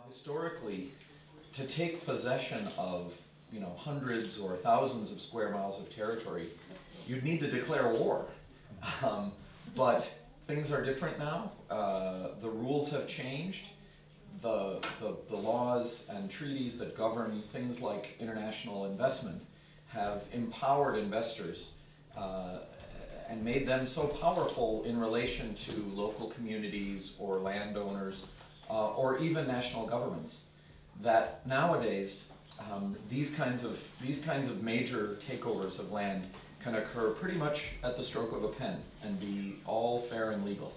Historically, to take possession of, hundreds or thousands of square miles of territory, you'd need to declare war. But things are different now. The rules have changed. The laws and treaties that govern things like international investment have empowered investors and made them so powerful in relation to local communities or landowners or even national governments that nowadays these kinds of major takeovers of land can occur pretty much at the stroke of a pen and be all fair and legal.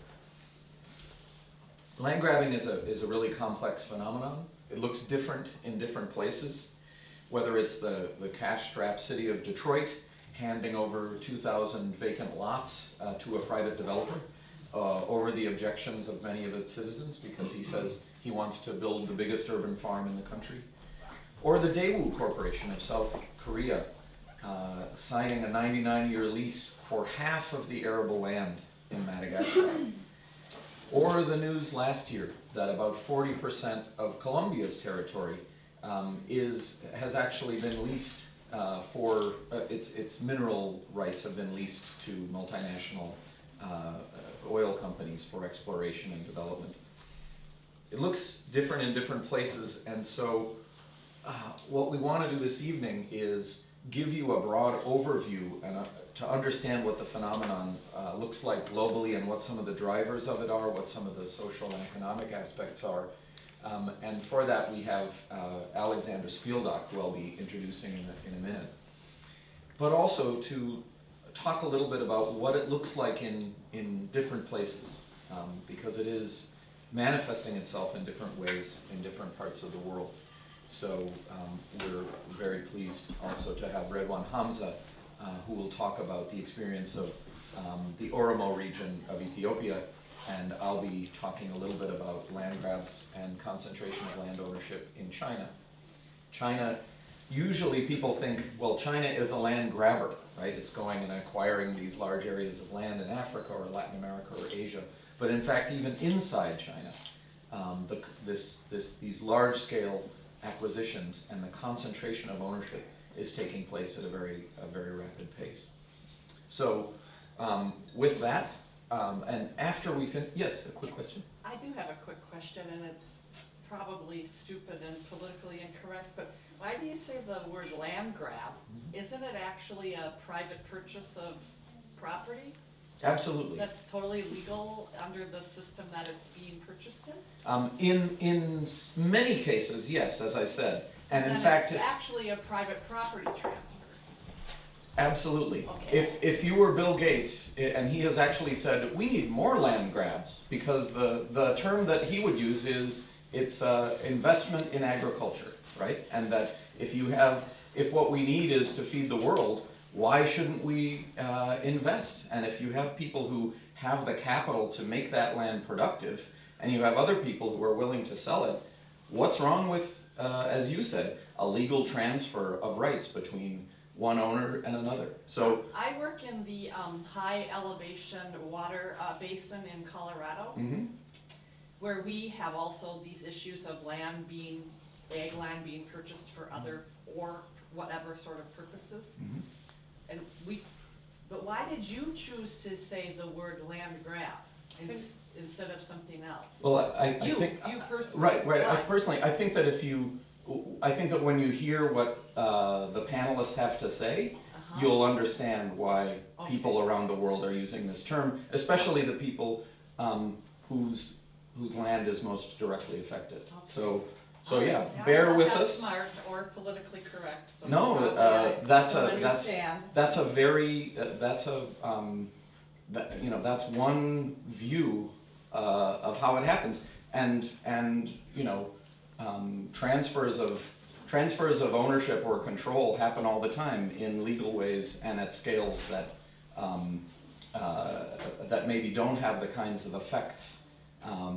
Land grabbing is a really complex phenomenon. It looks different in different places, whether it's the cash-strapped city of Detroit handing over 2,000 vacant lots to a private developer over the objections of many of its citizens because he says he wants to build the biggest urban farm in the country. Or the Daewoo Corporation of South Korea signing a 99-year lease for half of the arable land in Madagascar. Or the news last year that about 40% of Colombia's territory has actually been leased for its mineral rights have been leased to multinational oil companies for exploration and development. It looks different in different places, and so what we want to do this evening is give you a broad overview and to understand what the phenomenon looks like globally and what some of the drivers of it are, what some of the social and economic aspects are. And for that we have Alexandra Spieldoch, who I'll be introducing in a minute. But also to talk a little bit about what it looks like in different places, because it is manifesting itself in different ways in different parts of the world. So we're very pleased also to have Redwan Hamaza, who will talk about the experience of the Oromo region of Ethiopia, and I'll be talking a little bit about land grabs and concentration of land ownership in China. China, usually people think, well, China is a land grabber, right? It's going and acquiring these large areas of land in Africa or Latin America or Asia. But in fact, even inside China, these large-scale acquisitions and the concentration of ownership is taking place at a very rapid pace. So with that, and after we finish, yes, a quick question? I do have a quick question, and it's probably stupid and politically incorrect, but why do you say the word land grab? Mm-hmm. Isn't it actually a private purchase of property? Absolutely. That's totally legal under the system that it's being purchased in? In many cases, yes, as I said. And so in fact, it's actually a private property transfer. Absolutely. Okay. If you were Bill Gates, and he has actually said, we need more land grabs, because the term that he would use is, it's investment in agriculture, right? And that if what we need is to feed the world, why shouldn't we invest? And if you have people who have the capital to make that land productive, and you have other people who are willing to sell it, what's wrong with, as you said, a legal transfer of rights between one owner and another? So I work in the high elevation water basin in Colorado, mm-hmm. where we have also these issues of ag land being purchased for other or whatever sort of purposes. Mm-hmm. And but why did you choose to say the word land grab instead of something else? Well, I think you personally. Right. I think that when you hear what the panelists have to say, uh-huh. you'll understand why people around the world are using this term, especially the people whose land is most directly affected. Okay. So yeah, bear with us. Smart or politically correct. So no, that's one view of how it happens, and transfers of ownership or control happen all the time in legal ways and at scales that that maybe don't have the kinds of effects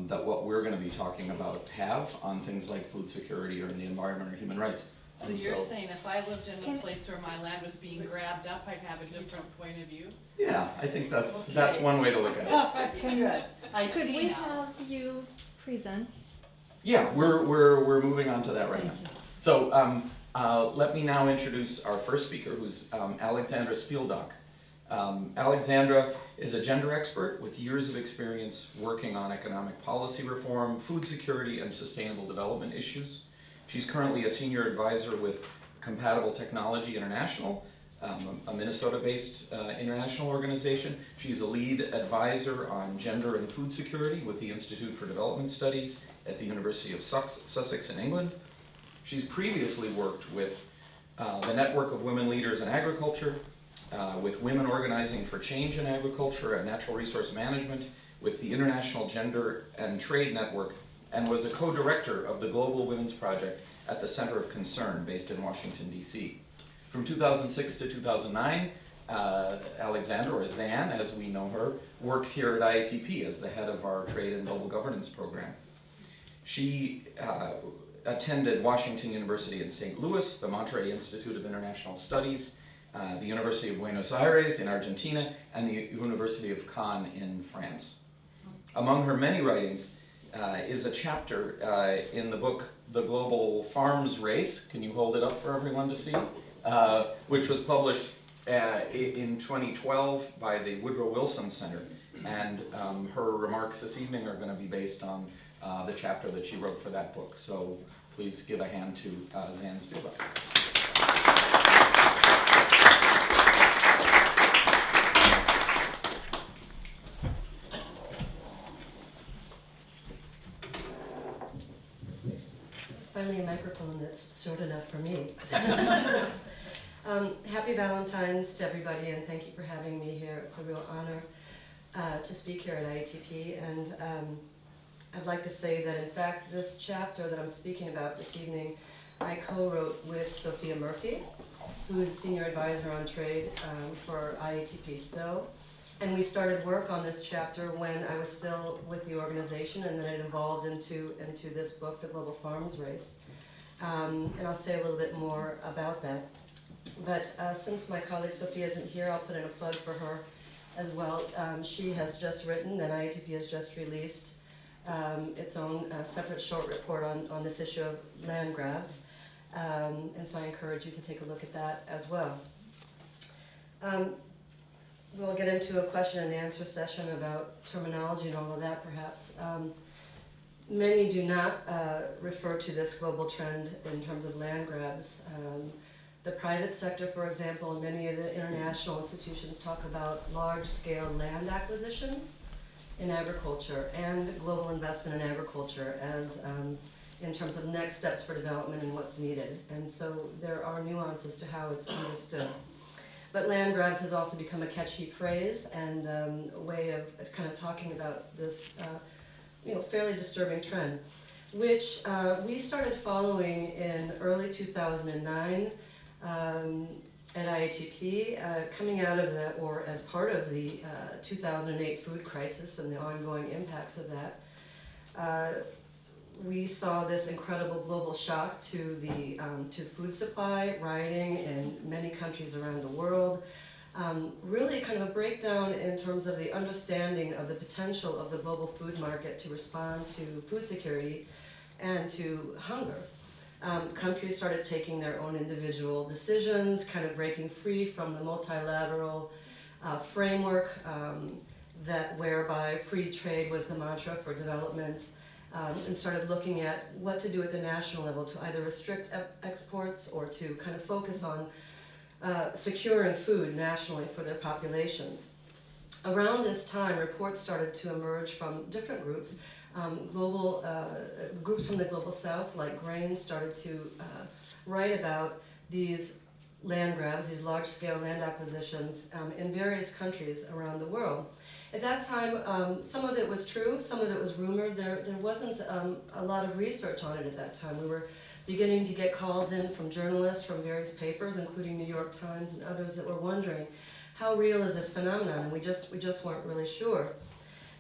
that what we're going to be talking about have on things like food security or in the environment or human rights. So you're saying if I lived in a place where my land was being grabbed up, I'd have a different point of view? Yeah, I think that's one way to look at it. Could we have you present Yeah, we're moving on to that right now. So let me now introduce our first speaker, who's Alexandra Spieldoch. Alexandra is a gender expert with years of experience working on economic policy reform, food security, and sustainable development issues. She's currently a senior advisor with Compatible Technology International, a Minnesota-based international organization. She's a lead advisor on gender and food security with the Institute for Development Studies at the University of Sussex in England. She's previously worked with the Network of Women Leaders in Agriculture, with Women Organizing for Change in Agriculture and Natural Resource Management, with the International Gender and Trade Network, and was a co-director of the Global Women's Project at the Center of Concern, based in Washington, D.C. From 2006 to 2009, Alexandra, or Zan as we know her, worked here at IATP as the head of our Trade and Global Governance program. She attended Washington University in St. Louis, the Monterrey Institute of International Studies, the University of Buenos Aires in Argentina, and the University of Caen in France. Among her many writings is a chapter in the book, The Global Farms Race. Can you hold it up for everyone to see? Which was published in 2012 by the Woodrow Wilson Center. And her remarks this evening are going to be based on the chapter that she wrote for that book. So please give a hand to Zan Spieldoch. Finally, a microphone that's short enough for me. Happy Valentine's to everybody, and thank you for having me here. It's a real honor to speak here at IATP, and I'd like to say that, in fact, this chapter that I'm speaking about this evening, I co-wrote with Sophia Murphy, who is a senior advisor on trade for IATP still. And we started work on this chapter when I was still with the organization, and then it evolved into this book, The Global Farms Race. And I'll say a little bit more about that. But since my colleague Sophia isn't here, I'll put in a plug for her as well. She has just written, and IATP has just released its own separate short report on this issue of land grabs. And so I encourage you to take a look at that as well. We'll get into a question and answer session about terminology and all of that, perhaps. Many do not refer to this global trend in terms of land grabs. The private sector, for example, and many of the international institutions talk about large-scale land acquisitions in agriculture and global investment in agriculture as in terms of next steps for development and what's needed. And so there are nuances to how it's understood. But land grabs has also become a catchy phrase and a way of kind of talking about this fairly disturbing trend, which we started following in early 2009 at IATP, coming out of that, or as part of the 2008 food crisis and the ongoing impacts of that. We saw this incredible global shock to the to food supply, rioting in many countries around the world. Really kind of a breakdown in terms of the understanding of the potential of the global food market to respond to food security and to hunger. Countries started taking their own individual decisions, kind of breaking free from the multilateral framework that whereby free trade was the mantra for development. And started looking at what to do at the national level to either restrict exports or to kind of focus on securing food nationally for their populations. Around this time, reports started to emerge from different groups. Groups from the Global South, like Grain, started to write about these land grabs, these large-scale land acquisitions in various countries around the world. At that time, some of it was true, some of it was rumored. There wasn't a lot of research on it at that time. We were beginning to get calls in from journalists from various papers, including New York Times and others, that were wondering, how real is this phenomenon? And we just weren't really sure.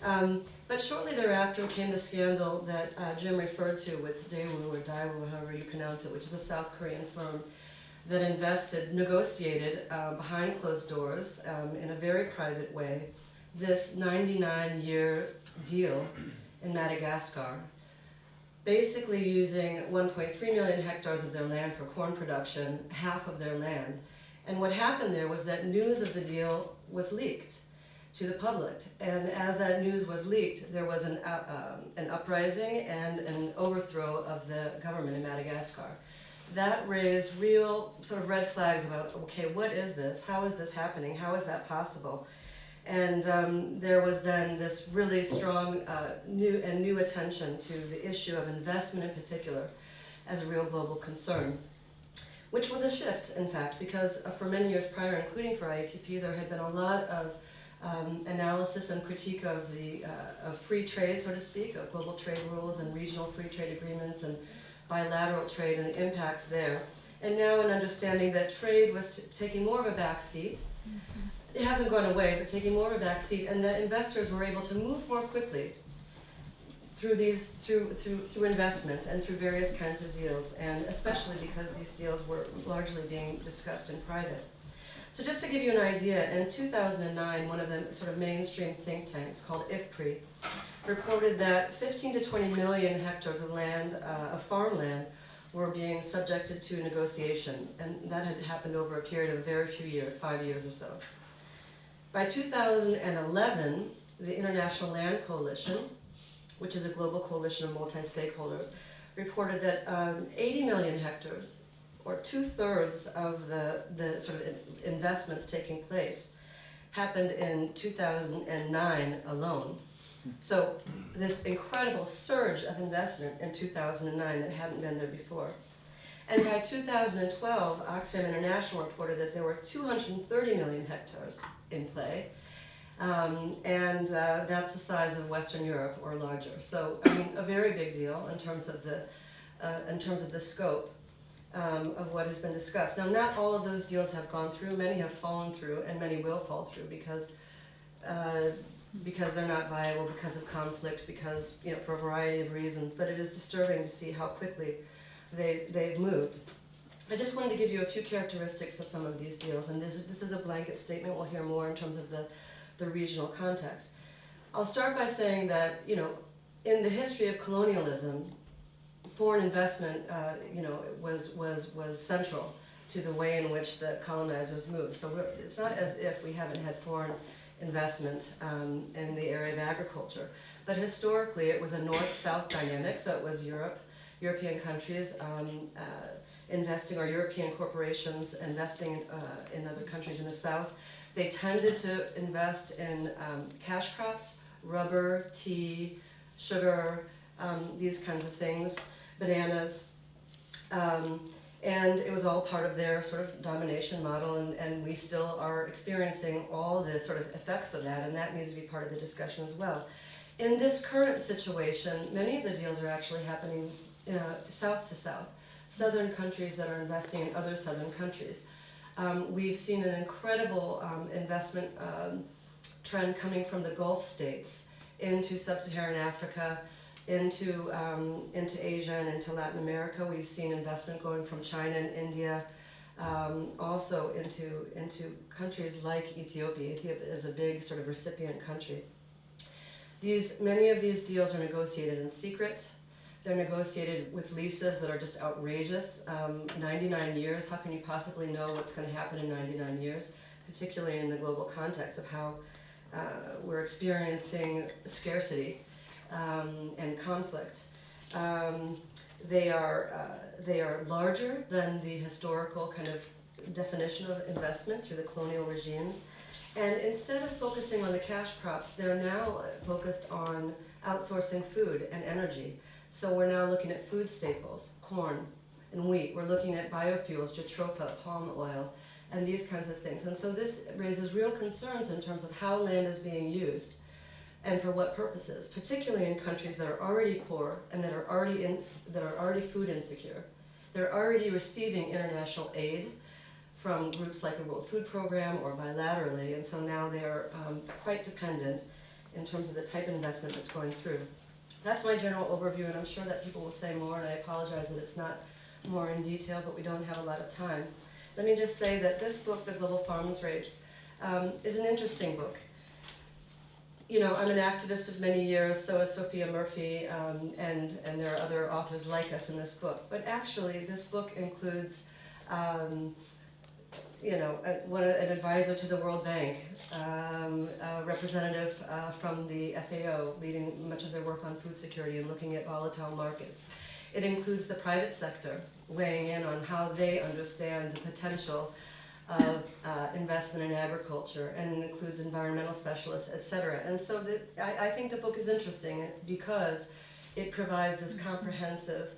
But shortly thereafter came the scandal that Jim referred to with Daewoo, or Daewoo, however you pronounce it, which is a South Korean firm that negotiated behind closed doors in a very private way, this 99-year deal in Madagascar, basically using 1.3 million hectares of their land for corn production, half of their land. And what happened there was that news of the deal was leaked to the public. And as that news was leaked, there was an uprising and an overthrow of the government in Madagascar. That raised real sort of red flags about, okay, what is this? How is this happening? How is that possible? And there was then this really strong new attention to the issue of investment in particular as a real global concern, which was a shift, in fact, because for many years prior, including for IATP, there had been a lot of analysis and critique of of free trade, so to speak, of global trade rules and regional free trade agreements and bilateral trade and the impacts there. And now an understanding that trade was taking more of a backseat. It hasn't gone away, but taking more of a backseat, and that investors were able to move more quickly through investment and through various kinds of deals, and especially because these deals were largely being discussed in private. So just to give you an idea, in 2009, one of the sort of mainstream think tanks called IFPRI reported that 15 to 20 million hectares of land, of farmland, were being subjected to negotiation, and that had happened over a period of very few years, 5 years or so. By 2011, the International Land Coalition, which is a global coalition of multi-stakeholders, reported that 80 million hectares, or 2/3 of the sort of investments taking place, happened in 2009 alone. So this incredible surge of investment in 2009 that hadn't been there before. And by 2012, Oxfam International reported that there were 230 million hectares in play, and that's the size of Western Europe or larger. So, I mean, a very big deal in terms of the scope of what has been discussed. Now, not all of those deals have gone through. Many have fallen through, and many will fall through because they're not viable, because of conflict, because, you know, for a variety of reasons. But it is disturbing to see how quickly they've moved. I just wanted to give you a few characteristics of some of these deals, and this is a blanket statement. We'll hear more in terms of the regional context. I'll start by saying that, you know, in the history of colonialism, foreign investment, was central to the way in which the colonizers moved. So it's not as if we haven't had foreign investment in the area of agriculture, but historically it was a north-south dynamic. So it was European countries investing, or European corporations investing in other countries in the south. They tended to invest in cash crops, rubber, tea, sugar, these kinds of things, bananas, and it was all part of their sort of domination model, and we still are experiencing all the sort of effects of that, and that needs to be part of the discussion as well. In this current situation, many of the deals are actually happening south to south, southern countries that are investing in other southern countries. We've seen an incredible investment trend coming from the Gulf states into sub-Saharan Africa, into Asia and into Latin America. We've seen investment going from China and India, also into countries like Ethiopia. Ethiopia is a big sort of recipient country. Many of these deals are negotiated in secret. They're negotiated with leases that are just outrageous. 99 years, how can you possibly know what's going to happen in 99 years, particularly in the global context of how we're experiencing scarcity and conflict. They are larger than the historical kind of definition of investment through the colonial regimes. And instead of focusing on the cash crops, they're now focused on outsourcing food and energy. So we're now looking at food staples, corn and wheat. We're looking at biofuels, jatropha, palm oil, and these kinds of things. And so this raises real concerns in terms of how land is being used and for what purposes, particularly in countries that are already poor and that are already food insecure. They're already receiving international aid from groups like the World Food Program or bilaterally, and so now they're quite dependent in terms of the type of investment that's going through. That's my general overview, and I'm sure that people will say more, and I apologize that it's not more in detail, but we don't have a lot of time. Let me just say that this book, The Global Farms Race, is an interesting book. I'm an activist of many years, so is Sophia Murphy, and there are other authors like us in this book. But actually, this book includes, an advisor to the World Bank, a representative from the FAO, leading much of their work on food security and looking at volatile markets. It includes the private sector, weighing in on how they understand the potential of investment in agriculture, and it includes environmental specialists, etc. And so I think the book is interesting because it provides this comprehensive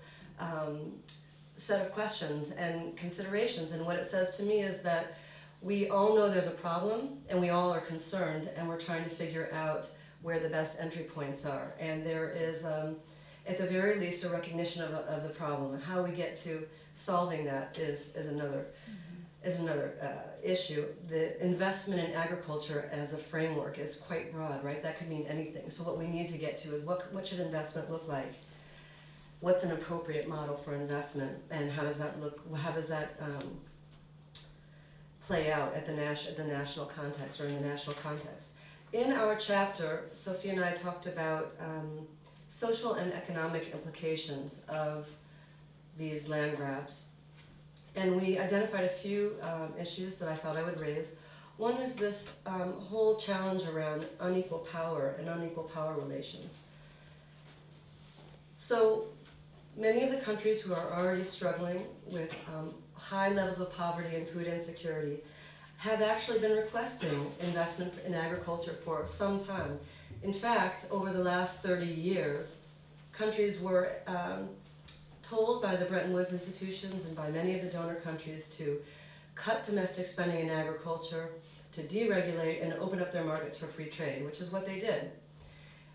set of questions and considerations. And what it says to me is that we all know there's a problem, and we all are concerned, and we're trying to figure out where the best entry points are. And there is, at the very least, a recognition of the problem, and how we get to solving that is another issue. The investment in agriculture as a framework is quite broad, right? That could mean anything. So what we need to get to is what should investment look like? What's an appropriate model for investment, and how does that look? How does that play out at the national context, or in the national context? In our chapter, Sophia and I talked about social and economic implications of these land grabs. And we identified a few issues that I thought I would raise. One is this whole challenge around unequal power and unequal power relations. So many of the countries who are already struggling with high levels of poverty and food insecurity have actually been requesting investment in agriculture for some time. In fact, over the last 30 years, countries were told by the Bretton Woods institutions and by many of the donor countries to cut domestic spending in agriculture, to deregulate and open up their markets for free trade, which is what they did.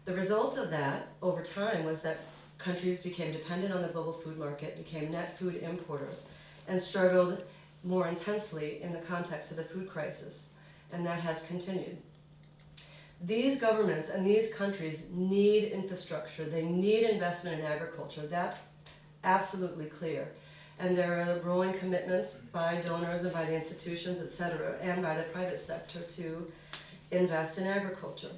The result of that over time was that countries became dependent on the global food market, became net food importers, and struggled more intensely in the context of the food crisis, and that has continued. These governments and these countries need infrastructure. They need investment in agriculture. That's absolutely clear. And there are growing commitments by donors and by the institutions, et cetera, and by the private sector to invest in agriculture.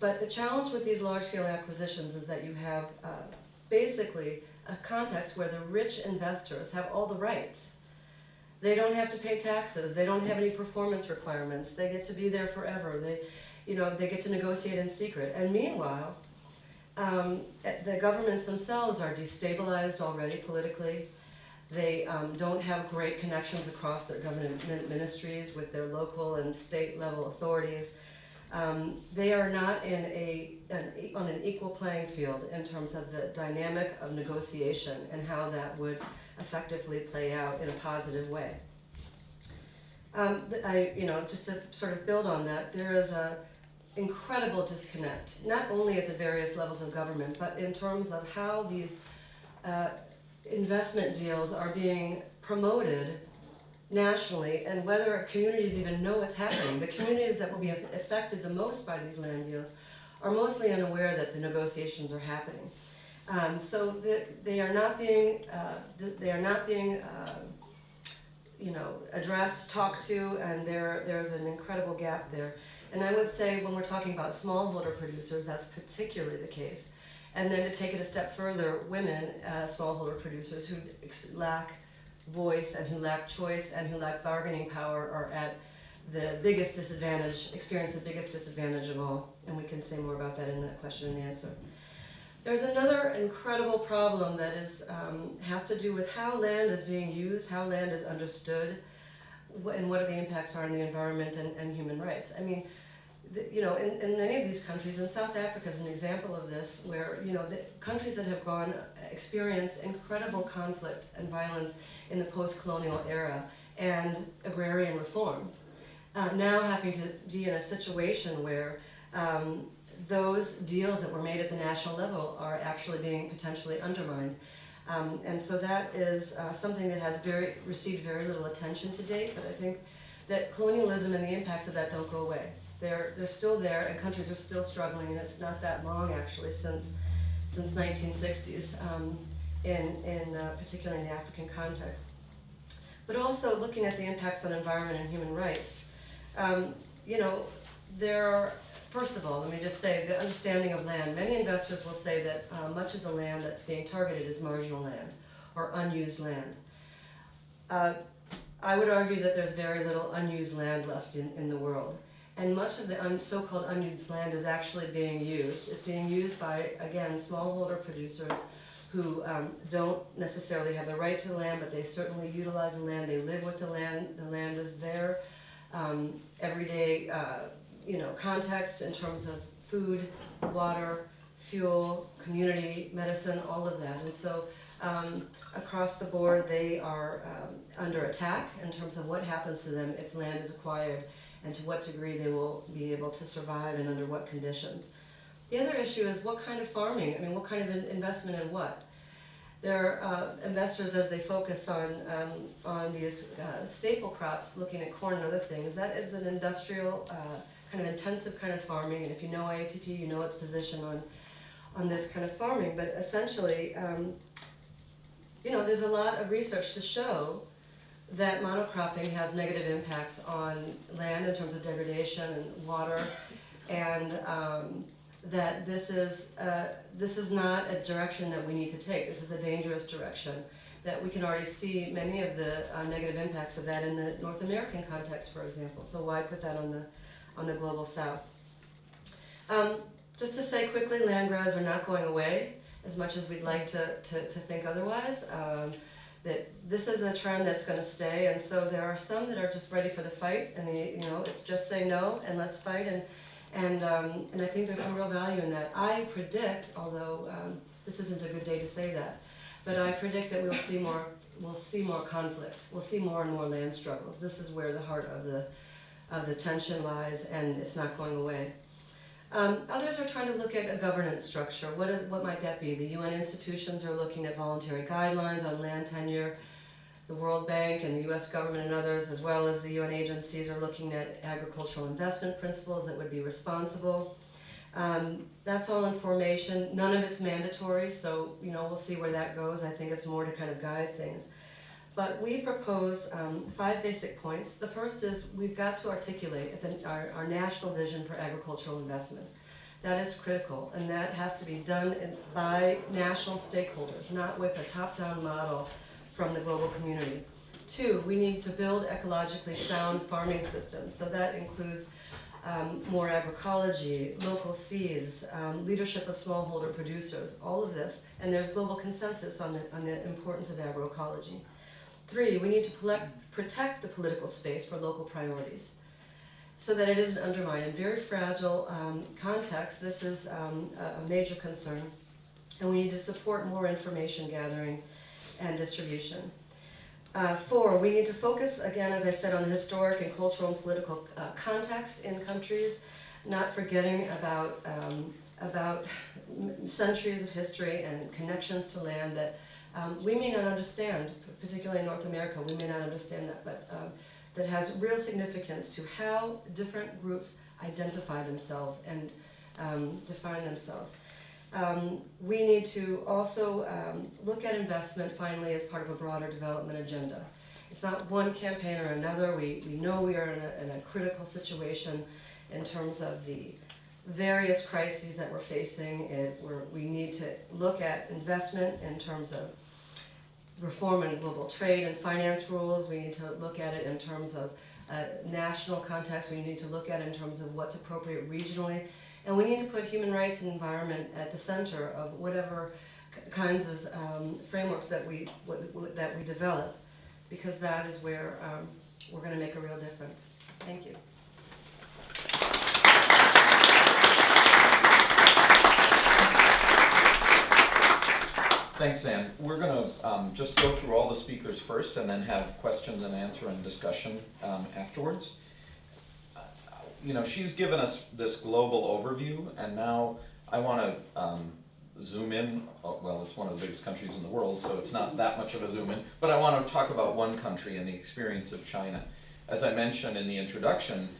But the challenge with these large-scale acquisitions is that you have basically a context where the rich investors have all the rights. They don't have to pay taxes. They don't have any performance requirements. They get to be there forever. They get to negotiate in secret. And meanwhile, the governments themselves are destabilized already politically. They don't have great connections across their government ministries with their local and state level authorities. They are not on an equal playing field in terms of the dynamic of negotiation and how that would effectively play out in a positive way. Just to sort of build on that, there is a incredible disconnect, not only at the various levels of government, but in terms of how these investment deals are being promoted nationally, and whether communities even know what's happening. The communities that will be affected the most by these land deals are mostly unaware that the negotiations are happening. So they are not being addressed, talked to, and there's an incredible gap there. And I would say when we're talking about smallholder producers, that's particularly the case. And then to take it a step further, women, smallholder producers who lack voice and who lack choice and who lack bargaining power are at the biggest disadvantage, experience the biggest disadvantage of all. And we can say more about that in the question and answer. There's another incredible problem that has to do with how land is being used, how land is understood, and what are the impacts are on the environment and human rights. I mean, in many of these countries, and South Africa is an example of this, where the countries that have experienced incredible conflict and violence in the post-colonial era and agrarian reform, now having to be in a situation where those deals that were made at the national level are actually being potentially undermined. And so that is something that has received very little attention to date, but I think that colonialism and the impacts of that don't go away. They're still there, and countries are still struggling, and it's not that long actually since 1960s, particularly in the African context. But also looking at the impacts on environment and human rights. first of all, let me just say the understanding of land. Many investors will say that much of the land that's being targeted is marginal land or unused land. I would argue that there's very little unused land left in the world. And much of the so-called unused land is actually being used. It's being used by, again, smallholder producers who don't necessarily have the right to the land, but they certainly utilize the land. They live with the land. The land is their everyday context in terms of food, water, fuel, community, medicine, all of that. And so across the board, they are under attack in terms of what happens to them if land is acquired and to what degree they will be able to survive and under what conditions. The other issue is what kind of farming, what kind of investment in what? There are investors, as they focus on these staple crops, looking at corn and other things. That is an industrial, kind of intensive kind of farming, and if you know IATP, you know its position on this kind of farming. But essentially, there's a lot of research to show that monocropping has negative impacts on land in terms of degradation and water, and that this is not a direction that we need to take. This is a dangerous direction. That we can already see many of the negative impacts of that in the North American context, for example. So why put that on the global south? Just to say quickly, land grabs are not going away as much as we'd like to think otherwise. That this is a trend that's going to stay, and so there are some that are just ready for the fight, and it's just say no and let's fight, and I think there's some real value in that. I predict, although this isn't a good day to say that, but I predict that we'll see more conflict. We'll see more and more land struggles. This is where the heart of the tension lies, and it's not going away. Others are trying to look at a governance structure. What might that be? The UN institutions are looking at voluntary guidelines on land tenure. The World Bank and the US government and others, as well as the UN agencies, are looking at agricultural investment principles that would be responsible. That's all in formation. None of it's mandatory, so we'll see where that goes. I think it's more to kind of guide things. But we propose 5 basic points. The first is we've got to articulate our national vision for agricultural investment. That is critical, and that has to be done by national stakeholders, not with a top-down model from the global community. 2, we need to build ecologically sound farming systems. So that includes more agroecology, local seeds, leadership of smallholder producers, all of this. And there's global consensus on the importance of agroecology. 3, we need to protect the political space for local priorities so that it isn't undermined. In very fragile context, this is a major concern, and we need to support more information gathering and distribution. 4, we need to focus, again, as I said, on the historic and cultural and political context in countries, not forgetting about centuries of history and connections to land that we may not understand, particularly in North America, we may not understand that, but that has real significance to how different groups identify themselves and define themselves. We need to also look at investment, finally, as part of a broader development agenda. It's not one campaign or another. We know we are in a critical situation in terms of the various crises that we're facing. We need to look at investment in terms of reform in global trade and finance rules. We need to look at it in terms of national context. We need to look at it in terms of what's appropriate regionally. And we need to put human rights and environment at the center of whatever kinds of frameworks that we develop, because that is where we're going to make a real difference. Thank you. Thanks, Ann. We're going to just go through all the speakers first and then have questions and answer and discussion afterwards. She's given us this global overview, and now I want to zoom in. Well, it's one of the biggest countries in the world, so it's not that much of a zoom in, but I want to talk about one country and the experience of China. As I mentioned in the introduction,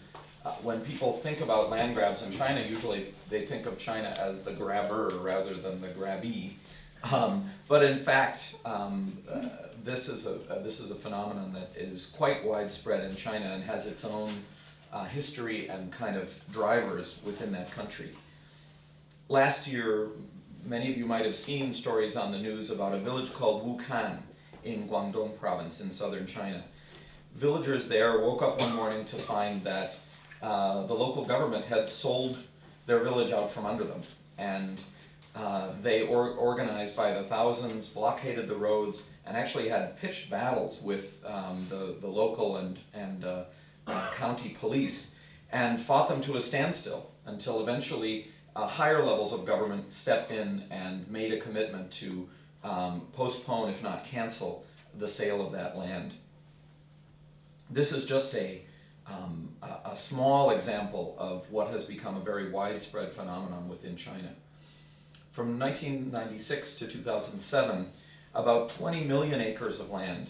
when people think about land grabs in China, usually they think of China as the grabber rather than the grabbee. But in fact, this is a phenomenon that is quite widespread in China and has its own history and kind of drivers within that country. Last year, many of you might have seen stories on the news about a village called Wukan in Guangdong province in southern China. Villagers there woke up one morning to find that the local government had sold their village out from under them, and they organized by the thousands, blockaded the roads, and actually had pitched battles with the local and county police, and fought them to a standstill until eventually higher levels of government stepped in and made a commitment to postpone, if not cancel, the sale of that land. This is just a small example of what has become a very widespread phenomenon within China. From 1996 to 2007, about 20 million acres of land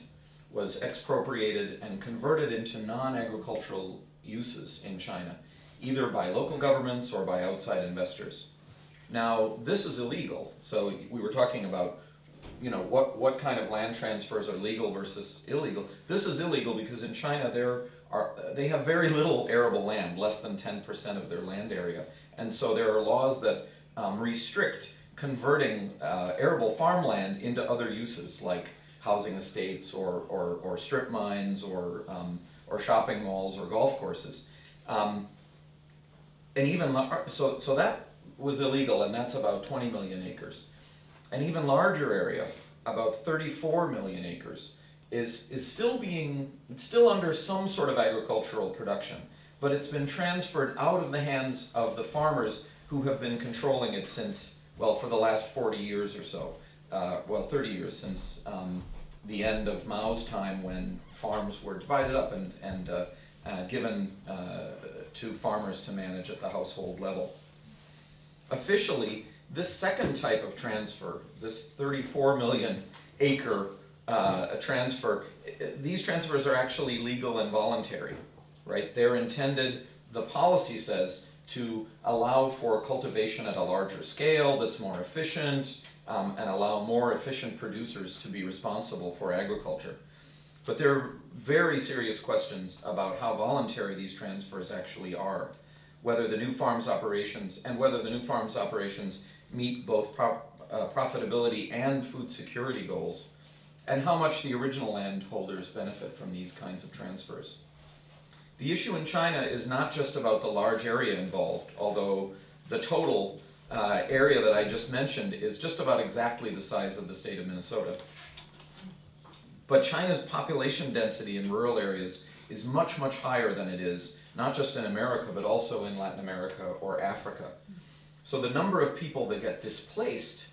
was expropriated and converted into non-agricultural uses in China, either by local governments or by outside investors. Now, this is illegal, so we were talking about what kind of land transfers are legal versus illegal. This is illegal because in China they have very little arable land, less than 10% of their land area. And so there are laws that restrict converting arable farmland into other uses like housing estates or strip mines or shopping malls or golf courses. And even so that was illegal, and that's about 20 million acres. An even larger area, about 34 million acres, is still under some sort of agricultural production, but it's been transferred out of the hands of the farmers who have been controlling it since, well, for the last 40 years or so. 30 years since the end of Mao's time, when farms were divided up and given to farmers to manage at the household level. Officially, this second type of transfer, this 34 million acre transfer, these transfers are actually legal and voluntary, right? They're intended, the policy says, to allow for cultivation at a larger scale that's more efficient, and allow more efficient producers to be responsible for agriculture. But there are very serious questions about how voluntary these transfers actually are, whether the new farms operations meet both profitability and food security goals, and how much the original landholders benefit from these kinds of transfers. The issue in China is not just about the large area involved, although the total area that I just mentioned is just about exactly the size of the state of Minnesota. But China's population density in rural areas is much, much higher than it is, not just in America, but also in Latin America or Africa. So the number of people that get displaced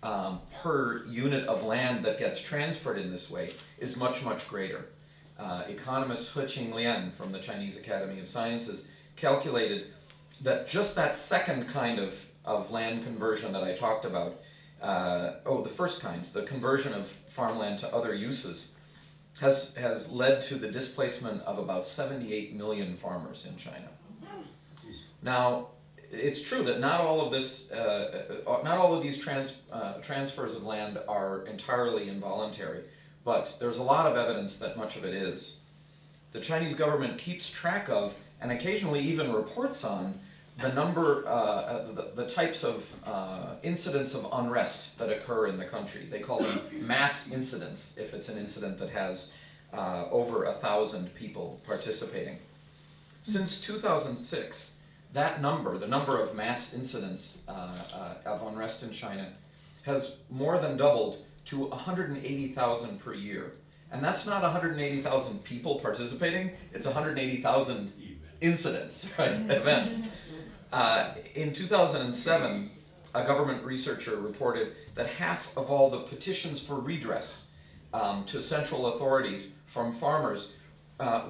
per unit of land that gets transferred in this way is much, much greater. Economist He Qinglian from the Chinese Academy of Sciences calculated that just that second kind of land conversion that I talked about, the first kind, the conversion of farmland to other uses, has led to the displacement of about 78 million farmers in China. Now, it's true that not all of these transfers of land are entirely involuntary, but there's a lot of evidence that much of it is. The Chinese government keeps track of, and occasionally even reports on, the number, the types of incidents of unrest that occur in the country. They call them mass incidents if it's an incident that has over 1,000 people participating. Since 2006, that number, the number of mass incidents of unrest in China, has more than doubled to 180,000 per year. And that's not 180,000 people participating, it's 180,000 incidents, right? Events. In 2007, a government researcher reported that half of all the petitions for redress to central authorities from farmers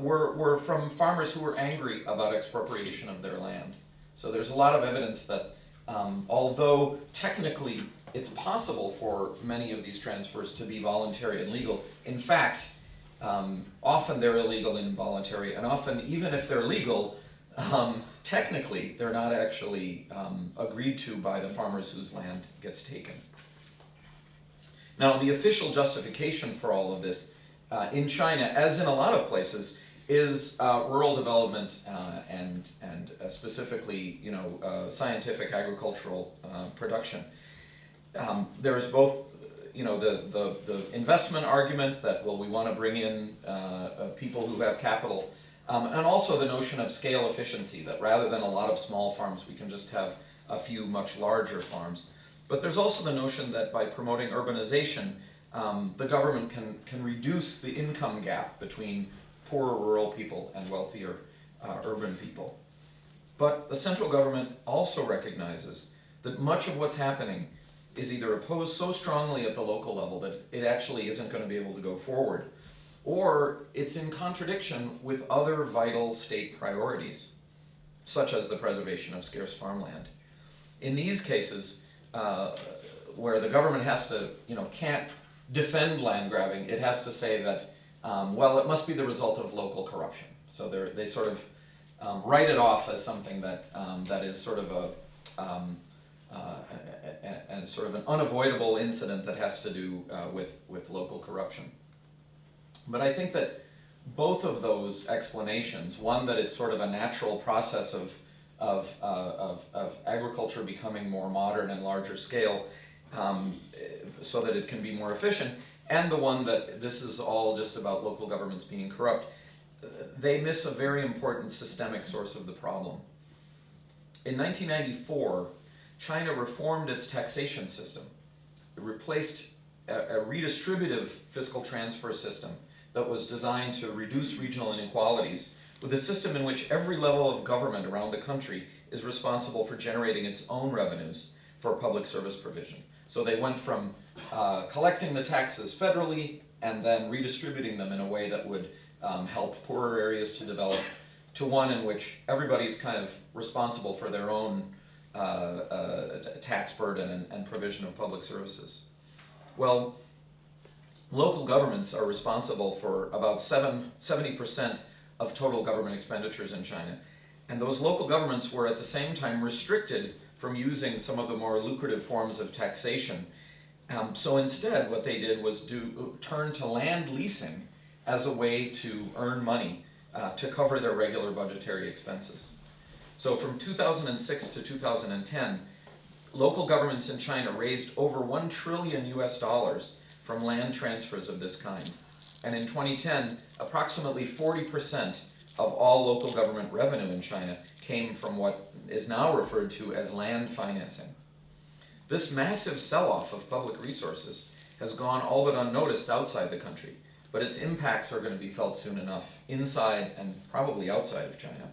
were from farmers who were angry about expropriation of their land. So there's a lot of evidence that although technically it's possible for many of these transfers to be voluntary and legal, in fact, often they're illegal and involuntary, and often even if they're legal, technically they're not actually agreed to by the farmers whose land gets taken. Now, the official justification for all of this in China, as in a lot of places, is rural development and specifically, scientific agricultural production. There's both, the investment argument that, well, we want to bring in people who have capital, and also the notion of scale efficiency, that rather than a lot of small farms, we can just have a few much larger farms. But there's also the notion that by promoting urbanization, the government can reduce the income gap between poorer rural people and wealthier urban people. But the central government also recognizes that much of what's happening is either opposed so strongly at the local level that it actually isn't going to be able to go forward, or it's in contradiction with other vital state priorities, such as the preservation of scarce farmland. In these cases, where the government has to, can't defend land grabbing, it has to say that, it must be the result of local corruption. So they sort of write it off as something that is sort of and sort of an unavoidable incident that has to do with local corruption. But I think that both of those explanations, one that it's sort of a natural process of agriculture becoming more modern and larger scale, so that it can be more efficient, and the one that this is all just about local governments being corrupt, they miss a very important systemic source of the problem. In 1994, China reformed its taxation system. It replaced a redistributive fiscal transfer system that was designed to reduce regional inequalities with a system in which every level of government around the country is responsible for generating its own revenues for public service provision. So they went from collecting the taxes federally and then redistributing them in a way that would help poorer areas to develop, to one in which everybody's kind of responsible for their own tax burden and provision of public services. Well, local governments are responsible for about 70% of total government expenditures in China. And those local governments were at the same time restricted from using some of the more lucrative forms of taxation. So instead, what they did was turn to land leasing as a way to earn money to cover their regular budgetary expenses. So from 2006 to 2010, local governments in China raised over $1 trillion from land transfers of this kind. And in 2010, approximately 40% of all local government revenue in China came from what is now referred to as land financing. This massive sell-off of public resources has gone all but unnoticed outside the country, but its impacts are going to be felt soon enough, inside and probably outside of China.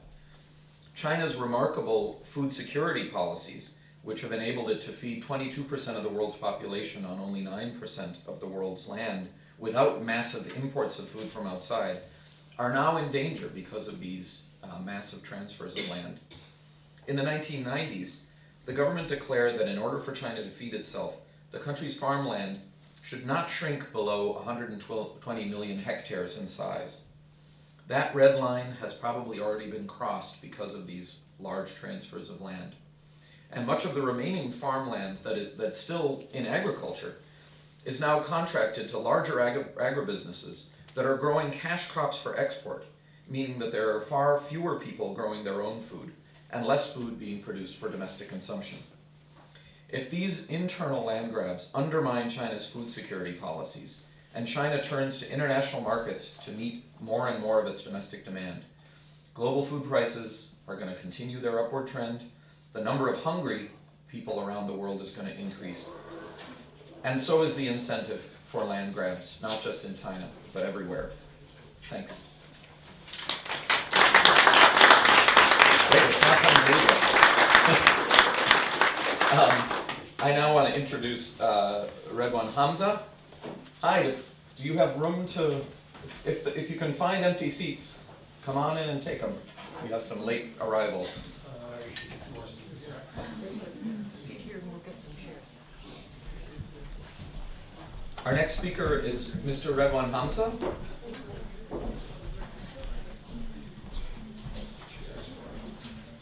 China's remarkable food security policies, which have enabled it to feed 22% of the world's population on only 9% of the world's land without massive imports of food from outside, are now in danger because of these massive transfers of land. In the 1990s, the government declared that in order for China to feed itself, the country's farmland should not shrink below 120 million hectares in size. That red line has probably already been crossed because of these large transfers of land. And much of the remaining farmland that's still in agriculture is now contracted to larger agribusinesses that are growing cash crops for export, meaning that there are far fewer people growing their own food and less food being produced for domestic consumption. If these internal land grabs undermine China's food security policies, and China turns to international markets to meet more and more of its domestic demand, global food prices are going to continue their upward trend, the number of hungry people around the world is going to increase, and so is the incentive for land grabs, not just in China, but everywhere. Thanks. Wait, it's not coming I now want to introduce Redwan Hamaza. Hi, do you have room to, if you can find empty seats, come on in and take them. We have some late arrivals. Our next speaker is Mr. Redwan Hamaza.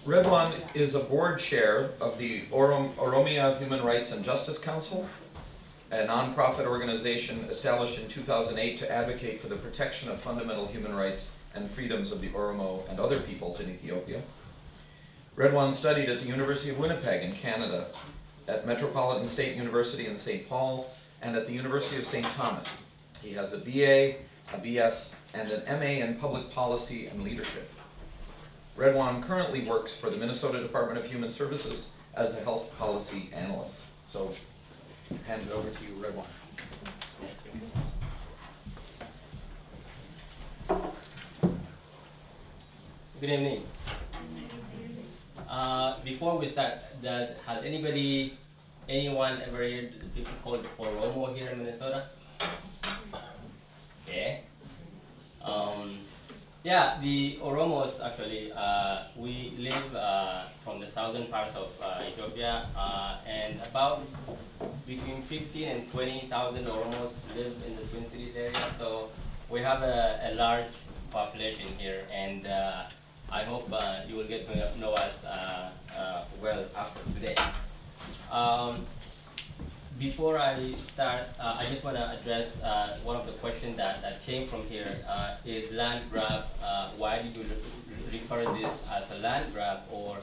Redwan is a board chair of the Oromia Human Rights and Justice Council, a nonprofit organization established in 2008 to advocate for the protection of fundamental human rights and freedoms of the Oromo and other peoples in Ethiopia. Redwan studied at the University of Winnipeg in Canada, at Metropolitan State University in St. Paul, and at the University of St. Thomas. He has a BA, a BS, and an MA in Public Policy and Leadership. Redwan currently works for the Minnesota Department of Human Services as a health policy analyst. So, hand it over to you, Redwan. Good evening. Before we start, has anyone ever heard the people called Oromo here in Minnesota? Okay. Yeah, the Oromos actually, we live from the southern part of Ethiopia, and about between 15 and 20,000 Oromos live in the Twin Cities area. So we have a large population here, and I hope you will get to know us well after today. Before I start, I just want to address one of the questions that came from here. Is land grab, why did you refer this as a land grab, or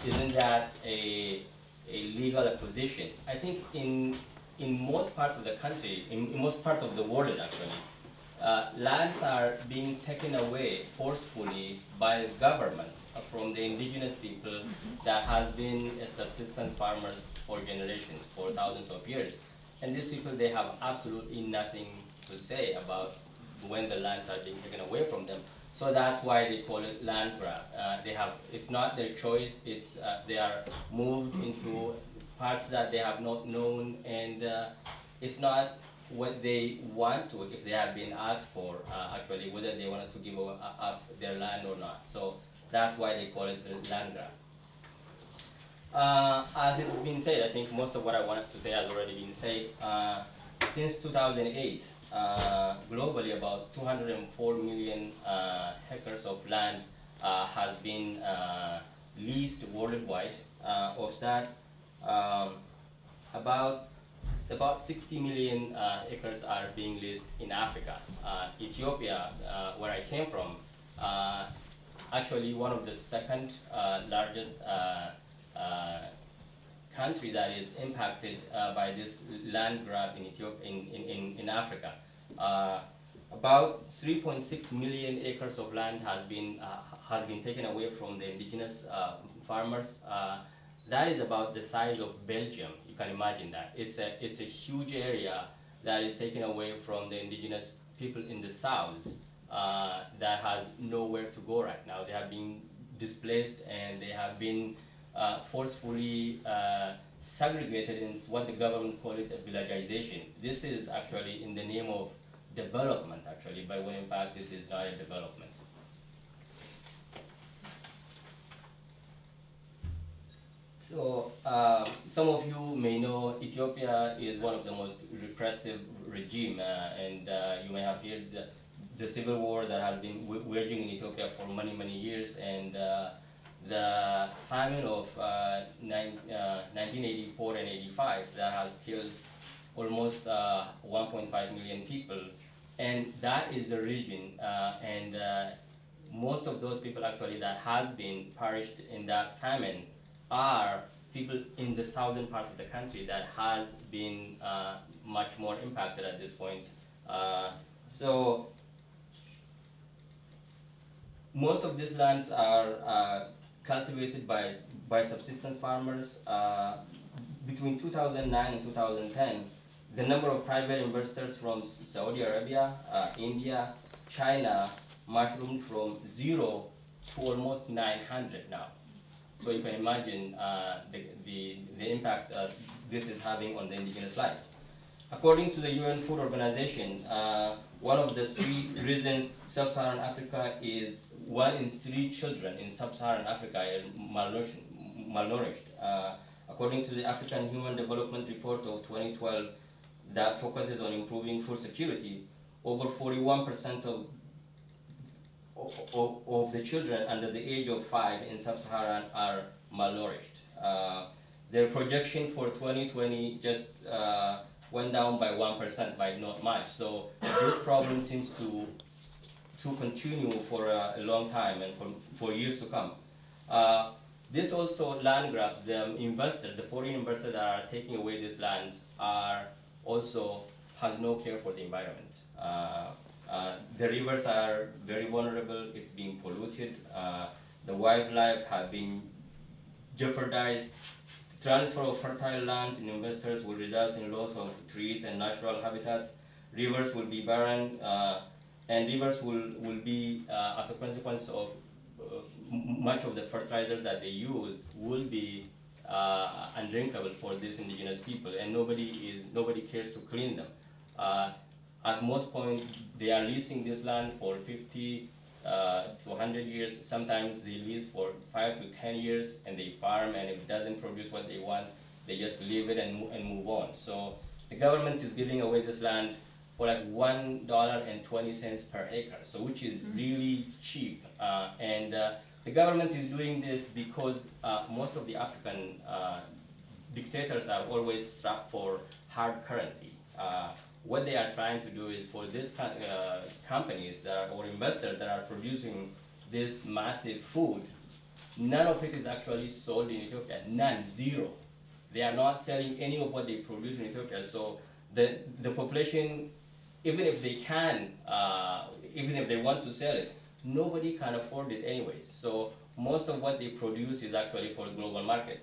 isn't that a legal acquisition? I think in most parts of the country, in most parts of the world actually, lands are being taken away forcefully by the government from the indigenous people that has been subsistence farmers for generations, for thousands of years. And these people, they have absolutely nothing to say about when the lands are being taken away from them. So that's why they call it land grab. It's not their choice, they are moved into parts that they have not known, and it's not what they want to, if they have been asked for, actually, whether they wanted to give up their land or not. So that's why they call it the land grab. As it's been said, I think most of what I wanted to say has already been said. Since 2008, globally about 204 million hectares of land has been leased worldwide. Of that, about 60 million acres are being leased in Africa. Ethiopia, where I came from, actually one of the second largest country that is impacted by this land grab in Ethiopia, in Africa. About 3.6 million acres of land has been taken away from the indigenous farmers. That is about the size of Belgium. You can imagine that. It's a huge area that is taken away from the indigenous people in the south that has nowhere to go right now. They have been displaced, and they have been forcefully segregated in what the government call it a villagization. This is actually in the name of development, actually, but when in fact this is not a development. So some of you may know Ethiopia is one of the most repressive regime, and you may have heard the civil war that has been waging in Ethiopia for many, many years, and the famine of 1984 and 85 that has killed almost 1.5 million people. And that is the region, and most of those people actually that has been perished in that famine are people in the southern part of the country that has been much more impacted at this point. So most of these lands are cultivated by subsistence farmers. Between 2009 and 2010, the number of private investors from Saudi Arabia, India, China mushroomed from 0 to almost 900 now. So you can imagine the impact this is having on the indigenous life. According to the UN Food Organization, one of the 3 reasons Sub-Saharan Africa is 1 in 3 children in Sub-Saharan Africa are malnourished. According to the African Human Development Report of 2012 that focuses on improving food security, over 41% of the children under the age of 5 in Sub-Saharan are malnourished. Their projection for 2020 just went down by 1%, by not much. So this problem seems to to continue for a long time and for years to come. This also land grabs, the investors, the foreign investors that are taking away these lands are also has no care for the environment. The rivers are very vulnerable, it's being polluted, the wildlife have been jeopardized. Transfer of fertile lands in investors will result in loss of trees and natural habitats. Rivers will be barren, and rivers will be, as a consequence of much of the fertilizers that they use, will be undrinkable for these indigenous people, and nobody cares to clean them. At most points, they are leasing this land for 50 to 100 years. Sometimes they lease for 5 to 10 years, and they farm, and if it doesn't produce what they want, they just leave it and move on. So the government is giving away this land for like $1.20 per acre, so which is really cheap. And the government is doing this because most of the African dictators are always strapped for hard currency. What they are trying to do is for these companies or investors that are producing this massive food, none of it is actually sold in Ethiopia, none, zero. They are not selling any of what they produce in Ethiopia, so the population, even if they can, even if they want to sell it, nobody can afford it anyway. So most of what they produce is actually for the global market.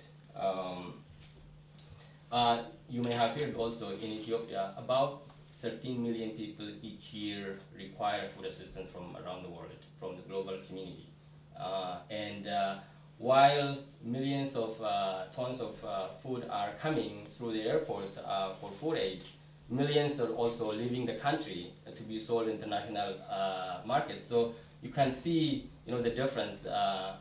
You may have heard also in Ethiopia, about 13 million people each year require food assistance from around the world, from the global community. While millions of tons of food are coming through the airport for food aid, millions are also leaving the country to be sold in international markets. So you can see, the difference,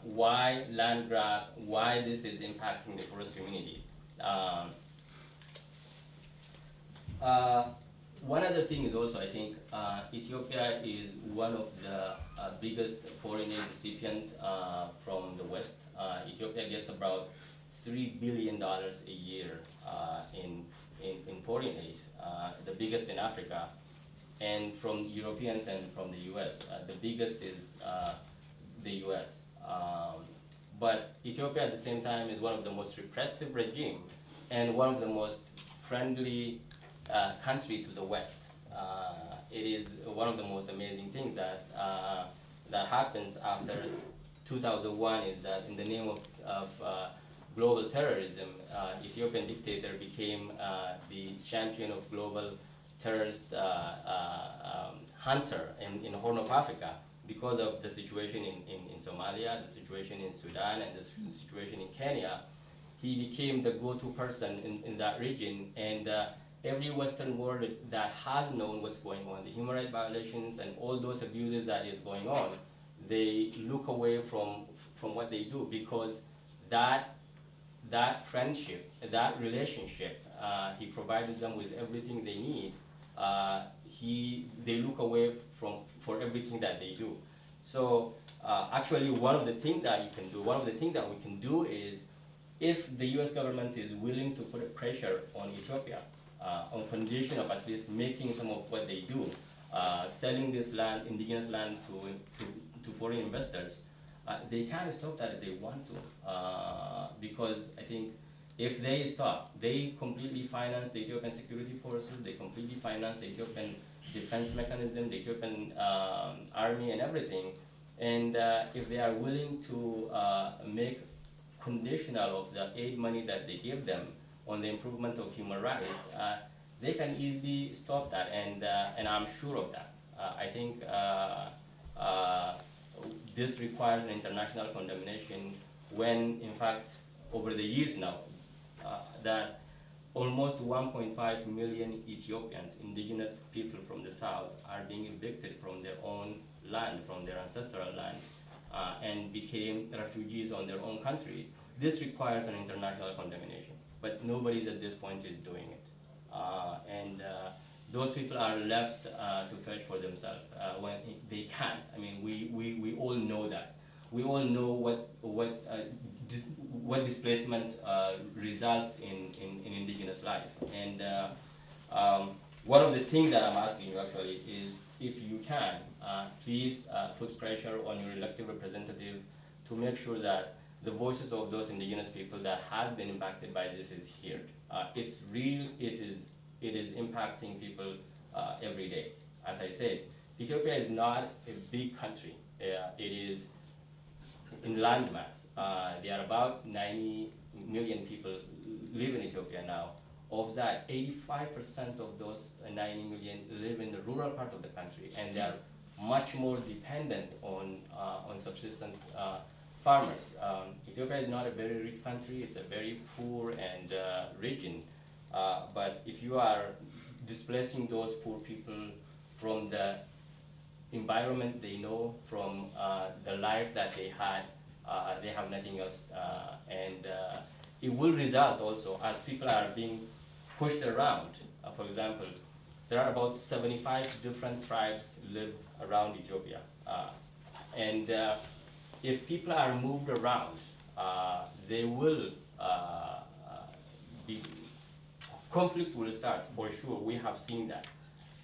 why land grab, why this is impacting the forest community. One other thing is also, I think, Ethiopia is one of the biggest foreign aid recipients from the West. Ethiopia gets about $3 billion a year in foreign aid, the biggest in Africa, and from Europeans and from the US. The biggest is the US. But Ethiopia at the same time is one of the most repressive regime and one of the most friendly country to the West. It is one of the most amazing things that that happens after 2001 is that in the name of global terrorism, Ethiopian dictator became the champion of global terrorist hunter in the Horn of Africa because of the situation in Somalia, the situation in Sudan, and the situation in Kenya. He became the go-to person in that region, and every Western world that has known what's going on, the human rights violations and all those abuses that is going on, they look away from what they do because that friendship, that relationship, he provided them with everything they need. They look away for everything that they do. So actually, one of the things that we can do is, if the U.S. government is willing to put pressure on Ethiopia, on condition of at least making some of what they do, selling this land, indigenous land, to foreign investors, they can stop that if they want to, because I think if they stop, they completely finance the Ethiopian security forces, they completely finance the Ethiopian defense mechanism, the Ethiopian army and everything, and if they are willing to make conditional of the aid money that they give them on the improvement of human rights, they can easily stop that, and I'm sure of that. I think this requires an international condemnation when, in fact, over the years now, that almost 1.5 million Ethiopians, indigenous people from the south, are being evicted from their own land, from their ancestral land, and became refugees on their own country. This requires an international condemnation, but nobody at this point is doing it. Those people are left to fetch for themselves when they can't. I mean, we all know that. We all know what displacement results in indigenous life. And one of the things that I'm asking you actually is, if you can, please put pressure on your elected representative to make sure that the voices of those indigenous people that have been impacted by this is heard. It's real, it is impacting people every day. As I said, Ethiopia is not a big country. It is in landmass. There are about 90 million people live in Ethiopia now. Of that, 85% of those 90 million live in the rural part of the country, and they are much more dependent on subsistence farmers. Ethiopia is not a very rich country, it's a very poor and region. But if you are displacing those poor people from the environment they know, from the life that they had, they have nothing else. And it will result also as people are being pushed around. For example, there are about 75 different tribes live around Ethiopia. And if people are moved around, they will conflict will start, for sure. We have seen that.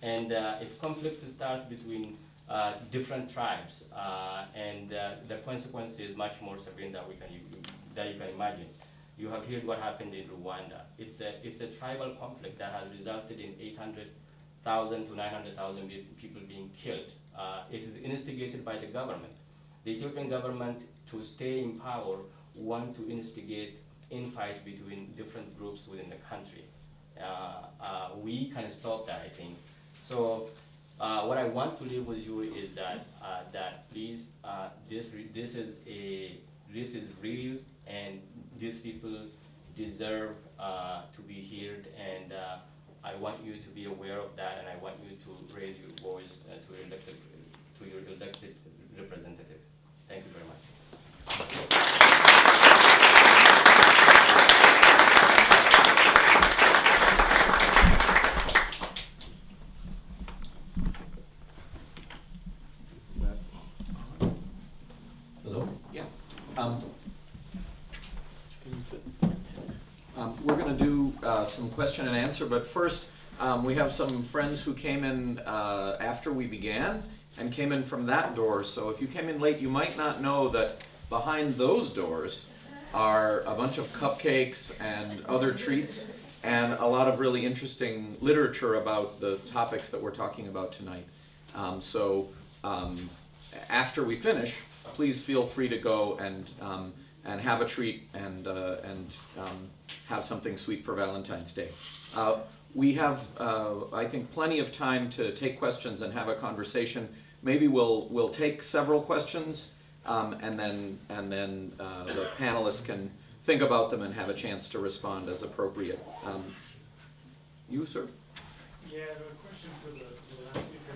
And if conflict starts between different tribes, and the consequence is much more severe than you can imagine. You have heard what happened in Rwanda. It's a tribal conflict that has resulted in 800,000 to 900,000 people being killed. It is instigated by the government. The Ethiopian government, to stay in power, want to instigate infights between different groups within the country. We can stop that, I think. So what I want to leave with you is that please, this is real, and these people deserve to be heard, and I want you to be aware of that, and I want you to raise your voice to your elected representative. Thank you very much. Hello? Yeah. We're going to do some question and answer, but first we have some friends who came in after we began and came in from that door. So if you came in late, you might not know that behind those doors are a bunch of cupcakes and other treats and a lot of really interesting literature about the topics that we're talking about tonight. After we finish, please feel free to go and have a treat and have something sweet for Valentine's Day. We have, I think, plenty of time to take questions and have a conversation. Maybe we'll take several questions, and then the panelists can think about them and have a chance to respond as appropriate. You, sir? Yeah, I have a question for the last speaker.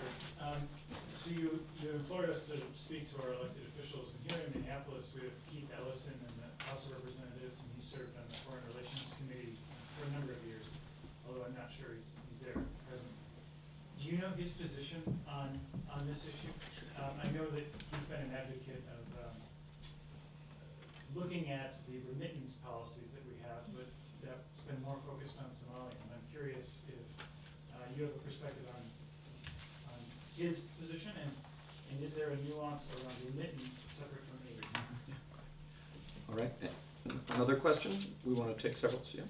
So you implored us to speak to our elected officials, and here in Minneapolis we have Keith Ellison in the House of Representatives, and he served on the Foreign Relations Committee for a number of years, although I'm not sure he's there present. Do you know his position on this issue? I know that he's been an advocate of looking at the remittance policies that we have, but that's been more focused on Somalia, and I'm curious if you have a perspective on his position, and is there a nuance around remittance separate from aid? All right. Another question? We want to take several. Yeah.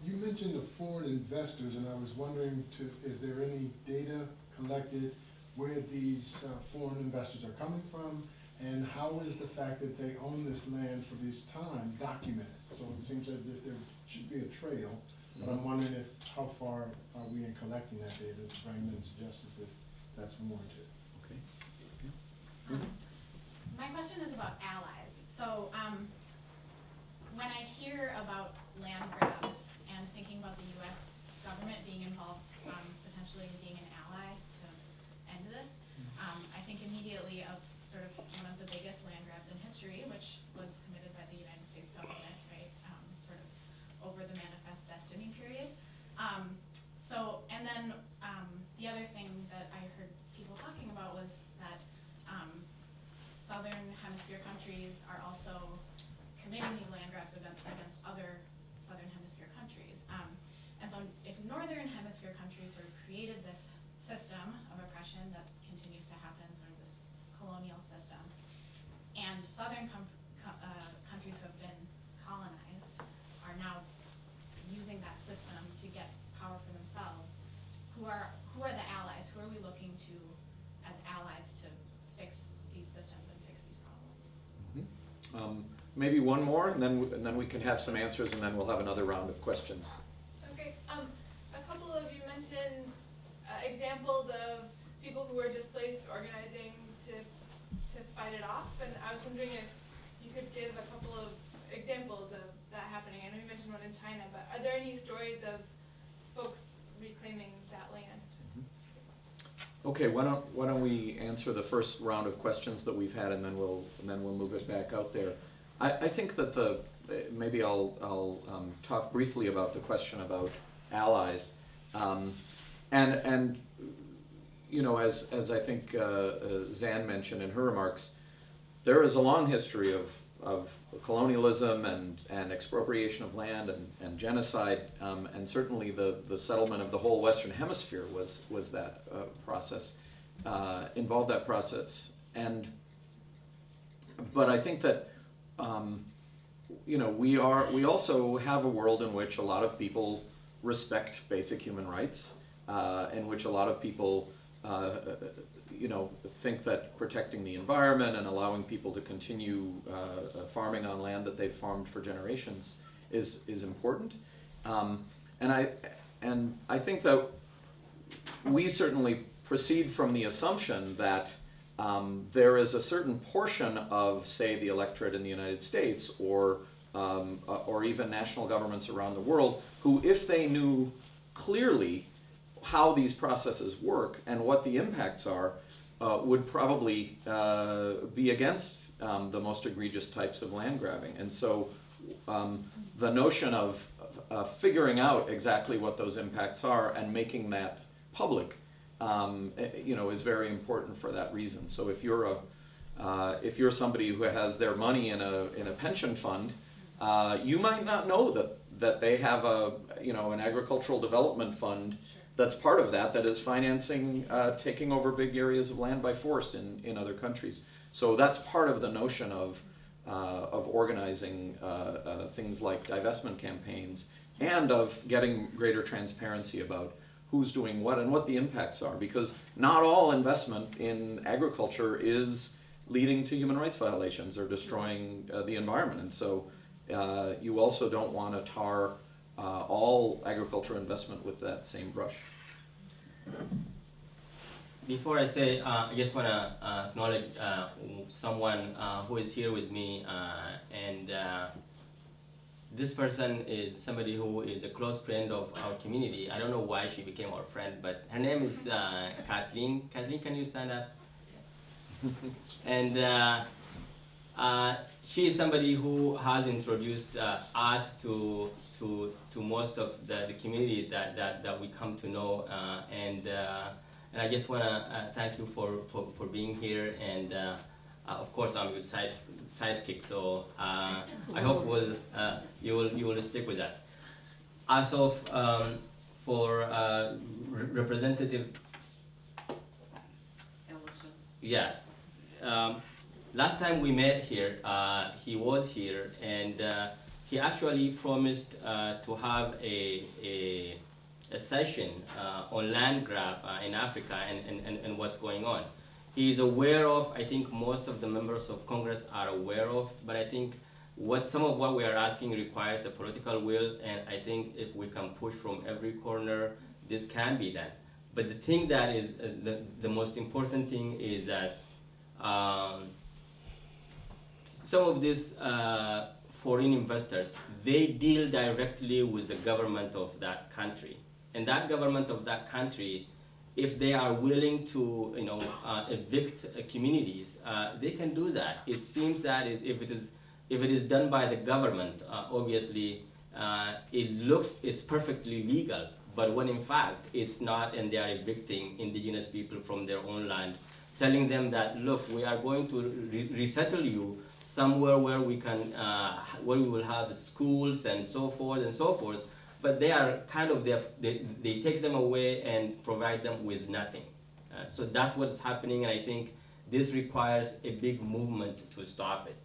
You mentioned the foreign investors, and I was wondering, is there any data collected where these foreign investors are coming from, and how is the fact that they own this land for this time documented? So it seems as if there should be a trail, but I'm wondering how far are we in collecting that data to bring them to justice if that's warranted. Okay. My question is about allies. So when I hear about land grabs and thinking about the U.S. government being involved, potentially being an ally to end this, I think immediately of sort of one of the biggest land grabs in history, which was committed by the United States government, right, sort of over the Manifest Destiny period. And then the other thing that I heard people talking about was that Southern Hemisphere countries are also committing these land grabs against other Southern Hemisphere countries. And so if Northern Hemisphere countries who are the allies? Who are we looking to as allies to fix these systems and fix these problems? Maybe one more, and then we can have some answers, and then we'll have another round of questions. Okay, a couple of you mentioned examples of people who were displaced organizing to fight it off, and I was wondering if you could give a couple of examples of that happening. I know you mentioned one in China, but are there any stories of folks reclaiming that land? Okay, why don't we answer the first round of questions that we've had, and then we'll move it back out there. I think that maybe I'll talk briefly about the question about allies, and you know, as I think Zan mentioned in her remarks, there is a long history of colonialism and expropriation of land and genocide, and certainly the settlement of the whole Western Hemisphere was that process, involved that process. But I think that you know, we also have a world in which a lot of people respect basic human rights, in which a lot of people you know, think that protecting the environment and allowing people to continue farming on land that they've farmed for generations is important. And I think that we certainly proceed from the assumption that there is a certain portion of, say, the electorate in the United States or even national governments around the world who, if they knew clearly how these processes work and what the impacts are, would probably be against the most egregious types of land grabbing. And so the notion of figuring out exactly what those impacts are and making that public, you know, is very important for that reason. So if you're somebody who has their money in a pension fund, you might not know that they have an agricultural development fund that's part of that is financing taking over big areas of land by force in other countries. So that's part of the notion of organizing things like divestment campaigns and of getting greater transparency about who's doing what and what the impacts are, because not all investment in agriculture is leading to human rights violations or destroying the environment. And so you also don't want to tar all agriculture investment with that same brush. Before I say, I just want to acknowledge someone who is here with me, and this person is somebody who is a close friend of our community. I don't know why she became our friend, but her name is Kathleen. Kathleen, can you stand up? And she is somebody who has introduced us to most of the community that we come to know, and I just want to thank you for being here, and of course I'm your sidekick, so I hope you will stick with us. As of for Representative Ellison. Yeah. Last time we met here, he was here, and he actually promised to have a session on land grab in Africa and what's going on. He is aware of, I think most of the members of Congress are aware of, but I think some of what we are asking requires a political will, and I think if we can push from every corner, this can be done. But the thing that is the most important thing is that some of these foreign investors, they deal directly with the government of that country. And that government of that country, if they are willing to evict communities, they can do that. It seems that if it is done by the government, obviously it's perfectly legal, but when in fact it's not, and they are evicting indigenous people from their own land, telling them that, look, we are going to resettle you somewhere where we can, where we will have schools and so forth, but they are kind of, they take them away and provide them with nothing. So that's what's happening, and I think this requires a big movement to stop it.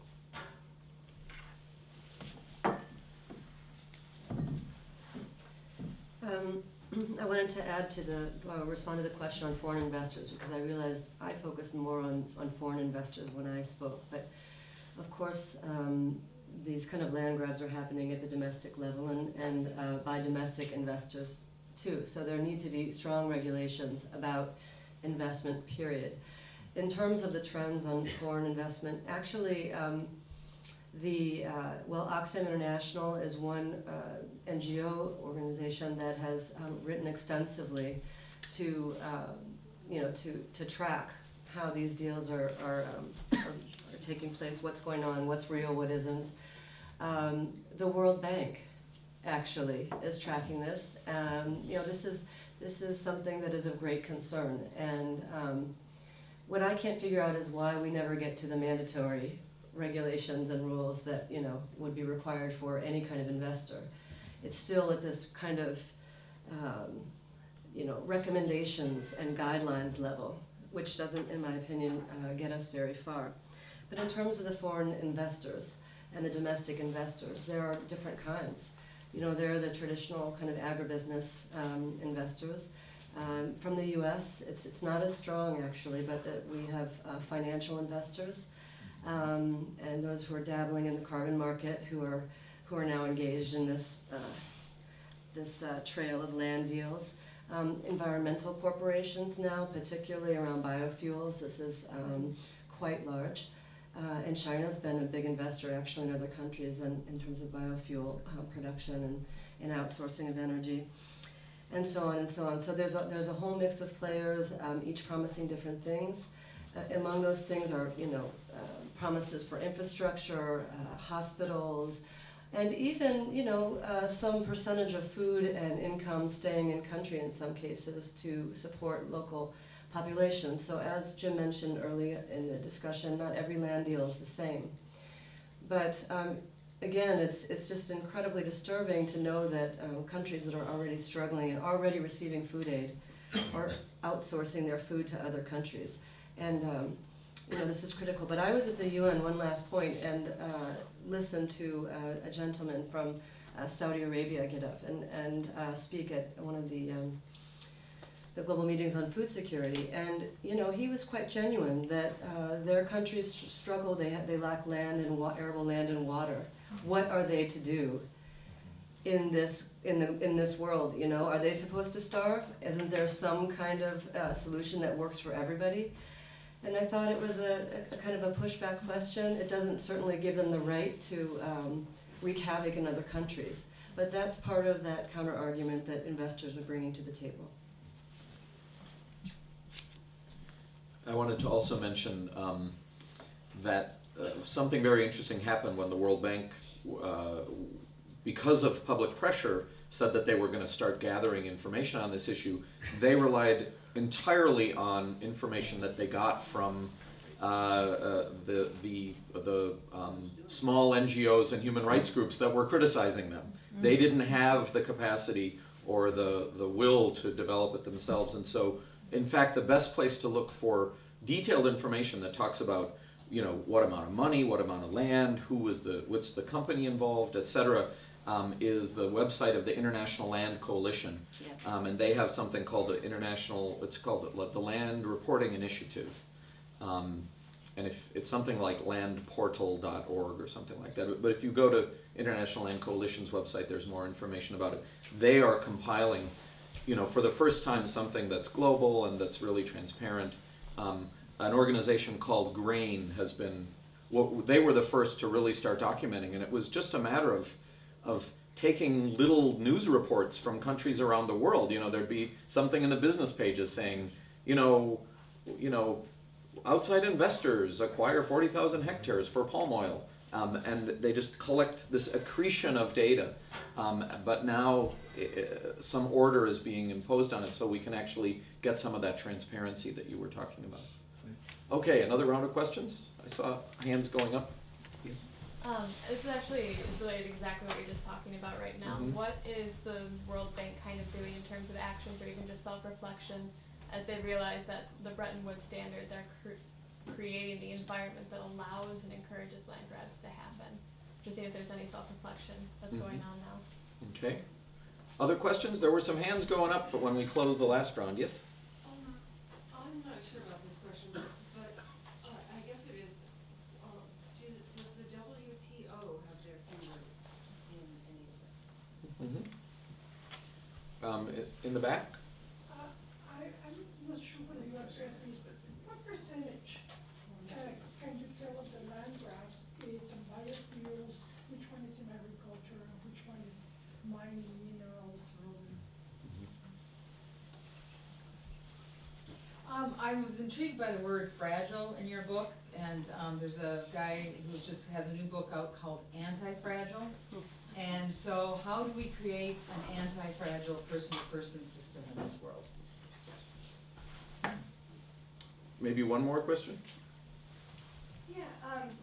I wanted to add to respond to the question on foreign investors, because I realized I focused more on foreign investors when I spoke. But of course, these kind of land grabs are happening at the domestic level and by domestic investors too. So there need to be strong regulations about investment, period. In terms of the trends on foreign investment, actually, Oxfam International is one NGO organization that has written extensively to track how these deals are taking place, what's going on, what's real, what isn't. The World Bank actually is tracking this. This is something that is of great concern. And what I can't figure out is why we never get to the mandatory regulations and rules that would be required for any kind of investor. It's still at this kind of recommendations and guidelines level, which doesn't, in my opinion, get us very far. But in terms of the foreign investors and the domestic investors, there are different kinds. There are the traditional kind of agribusiness investors. From the U.S., it's not as strong actually, but we have financial investors. And those who are dabbling in the carbon market, who are now engaged in this trail of land deals. Environmental corporations now, particularly around biofuels, this is quite large. And China's been a big investor actually in other countries in terms of biofuel production and outsourcing of energy, and so on and so on. So there's a whole mix of players, each promising different things. Among those things are, promises for infrastructure, hospitals, and even, some percentage of food and income staying in country in some cases to support local populations. So as Jim mentioned earlier in the discussion, not every land deal is the same. But again, it's just incredibly disturbing to know that countries that are already struggling and already receiving food aid are outsourcing their food to other countries. And this is critical. But I was at the UN, one last point, and listened to a gentleman from Saudi Arabia get up and speak at one of the global meetings on food security. And he was quite genuine that their countries struggle. They lack land and arable land and water. What are they to do in this world? Are they supposed to starve? Isn't there some kind of solution that works for everybody? And I thought it was a kind of a pushback question. It doesn't certainly give them the right to wreak havoc in other countries. But that's part of that counter-argument that investors are bringing to the table. I wanted to also mention that something very interesting happened when the World Bank, because of public pressure, said that they were going to start gathering information on this issue. They relied entirely on information that they got from the small NGOs and human rights groups that were criticizing them. Mm-hmm. They didn't have the capacity or the will to develop it themselves, and so in fact the best place to look for detailed information that talks about what amount of money, what amount of land, what's the company involved, etc., is the website of the International Land Coalition. Yeah. And they have something called it's called the Land Reporting Initiative. And if it's something like landportal.org or something like that. But if you go to International Land Coalition's website, there's more information about it. They are compiling, for the first time, something that's global and that's really transparent. An organization called GRAIN has been, they were the first to really start documenting, and it was just a matter of taking little news reports from countries around the world. There'd be something in the business pages saying, outside investors acquire 40,000 hectares for palm oil, and they just collect this accretion of data. But now some order is being imposed on it, so we can actually get some of that transparency that you were talking about. Okay, another round of questions? I saw hands going up. Yes. This is related exactly what you're just talking about right now. Mm-hmm. What is the World Bank kind of doing in terms of actions or even just self-reflection as they realize that the Bretton Woods standards are creating the environment that allows and encourages land grabs to happen? Just seeing if there's any self-reflection that's going on now. Okay. Other questions? There were some hands going up, but when we closed the last round, yes? I'm not sure about this question, but I guess it is, does the WTO have their fingers in any of this? In the back? I'm not sure whether you address this, but what percentage, can you tell of the land grabs is in biofuels, which one is in agriculture, and which one is mining, minerals, I was intrigued by the word fragile in your book, and there's a guy who just has a new book out called Anti-Fragile. And so how do we create an anti-fragile person-to-person system in this world? Maybe one more question? Yeah,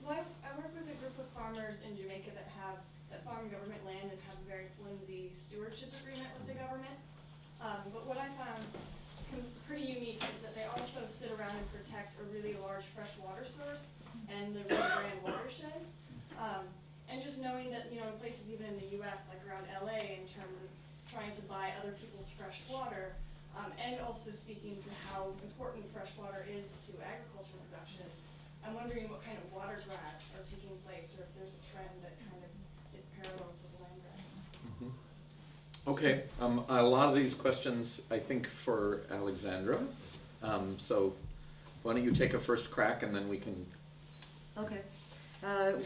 well, I work with a group of farmers in Jamaica that farm government land and have a very flimsy stewardship agreement with the government. But what I found pretty unique is that they also sit around and protect a really large freshwater source and the Rio Grande watershed. And just knowing that, in places even in the U.S., like around LA, in terms of trying to buy other people's fresh water, and also speaking to how important fresh water is to agricultural production, I'm wondering what kind of water grabs are taking place, or if there's a trend that kind of is parallel to the land grabs. Okay, a lot of these questions, I think, for Alexandra. So why don't you take a first crack and then we can... Okay.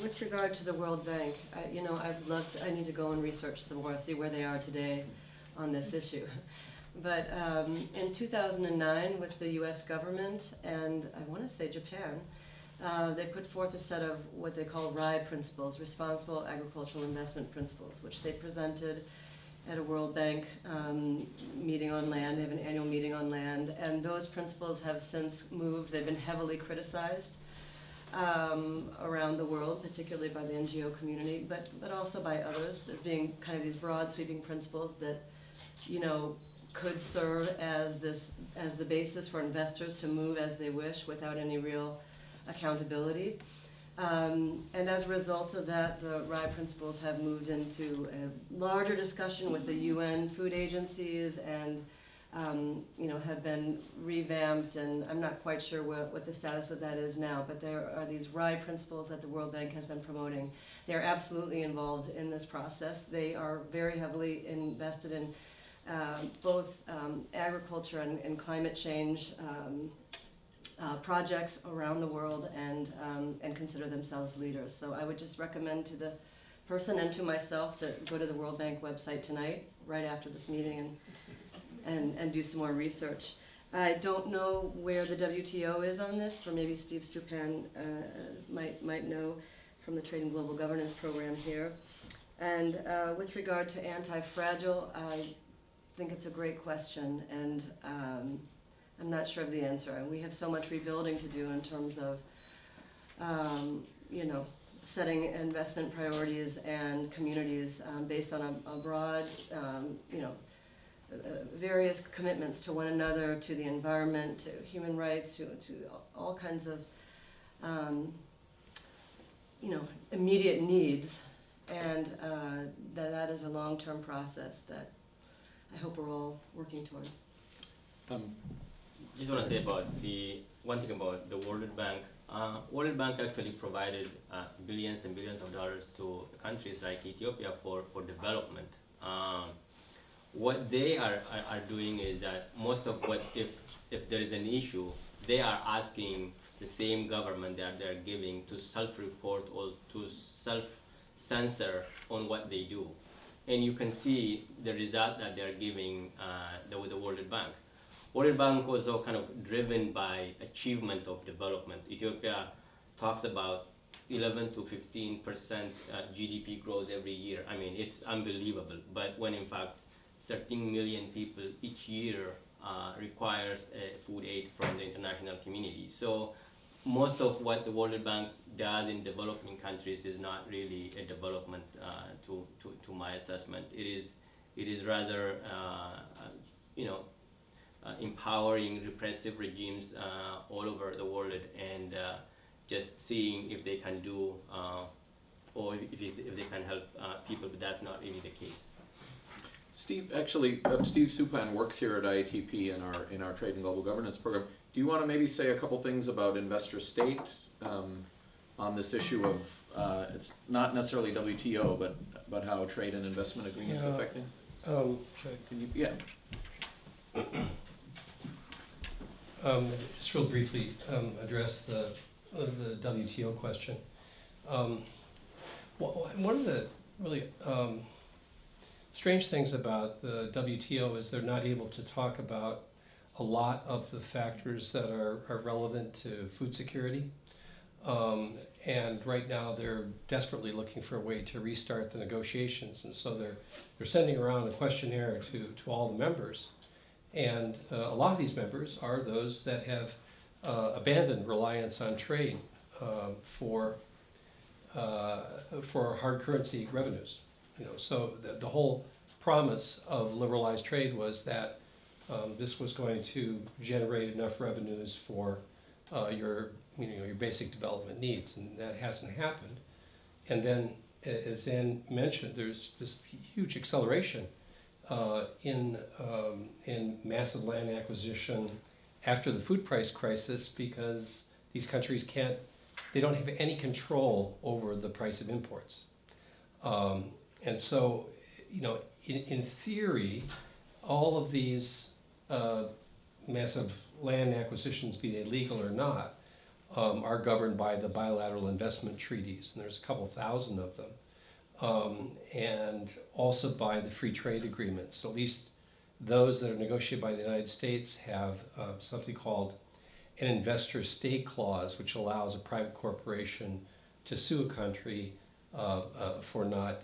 With regard to the World Bank, I need to go and research some more, see where they are today on this issue. But in 2009, with the U.S. government and I want to say Japan, they put forth a set of what they call RIE principles, Responsible Agricultural Investment Principles, which they presented at a World Bank meeting on land. They have an annual meeting on land, and those principles have since moved. They've been heavily criticized around the world, particularly by the NGO community, but also by others, as being kind of these broad sweeping principles that, could serve as the basis for investors to move as they wish without any real accountability. And as a result of that, the RIE principles have moved into a larger discussion with the UN food agencies and have been revamped, and I'm not quite sure what the status of that is now, but there are these RIE principles that the World Bank has been promoting. They're absolutely involved in this process. They are very heavily invested in both agriculture and climate change projects around the world, and consider themselves leaders. So I would just recommend to the person and to myself to go to the World Bank website tonight, right after this meeting, and do some more research. I don't know where the WTO is on this, or maybe Steve Stupan might know from the Trade and Global Governance program here. And with regard to anti-fragile, I think it's a great question, and I'm not sure of the answer. We have so much rebuilding to do in terms of, setting investment priorities and communities based on a broad, various commitments to one another, to the environment, to human rights, to all kinds of, immediate needs, and that is a long-term process that I hope we're all working toward. Just want to say about one thing about the World Bank. World Bank actually provided billions and billions of dollars to countries like Ethiopia for development. What they are doing is that most of if there is an issue, they are asking the same government that they're giving to self-report or to self-censor on what they do. And you can see the result that they're giving with the World Bank. World Bank was also kind of driven by achievement of development. Ethiopia talks about 11 to 15% GDP growth every year. I mean, it's unbelievable. But when in fact 13 million people each year requires food aid from the international community. So most of what the World Bank does in developing countries is not really a development to my assessment. It is rather empowering repressive regimes all over the world and just seeing if they can do or if they can help people, but that's not really the case. Steve, actually, Steve Supan works here at IATP in our Trade and Global Governance program. Do you want to maybe say a couple things about investor state on this issue of, it's not necessarily WTO, but about how trade and investment agreements affect things? Can you, yeah. Just real briefly address the WTO question. One of the really strange things about the WTO is they're not able to talk about a lot of the factors that are relevant to food security. And right now they're desperately looking for a way to restart the negotiations, and so they're sending around a questionnaire to all the members. And a lot of these members are those that have abandoned reliance on trade for hard currency revenues. So the whole promise of liberalized trade was that this was going to generate enough revenues for your basic development needs, and that hasn't happened. And then, as Ann mentioned, there's this huge acceleration in massive land acquisition after the food price crisis, because these countries they don't have any control over the price of imports. And so, in theory, all of these massive land acquisitions, be they legal or not, are governed by the bilateral investment treaties, and there's a couple thousand of them. And also by the free trade agreements. So at least those that are negotiated by the United States have something called an investor state clause, which allows a private corporation to sue a country for not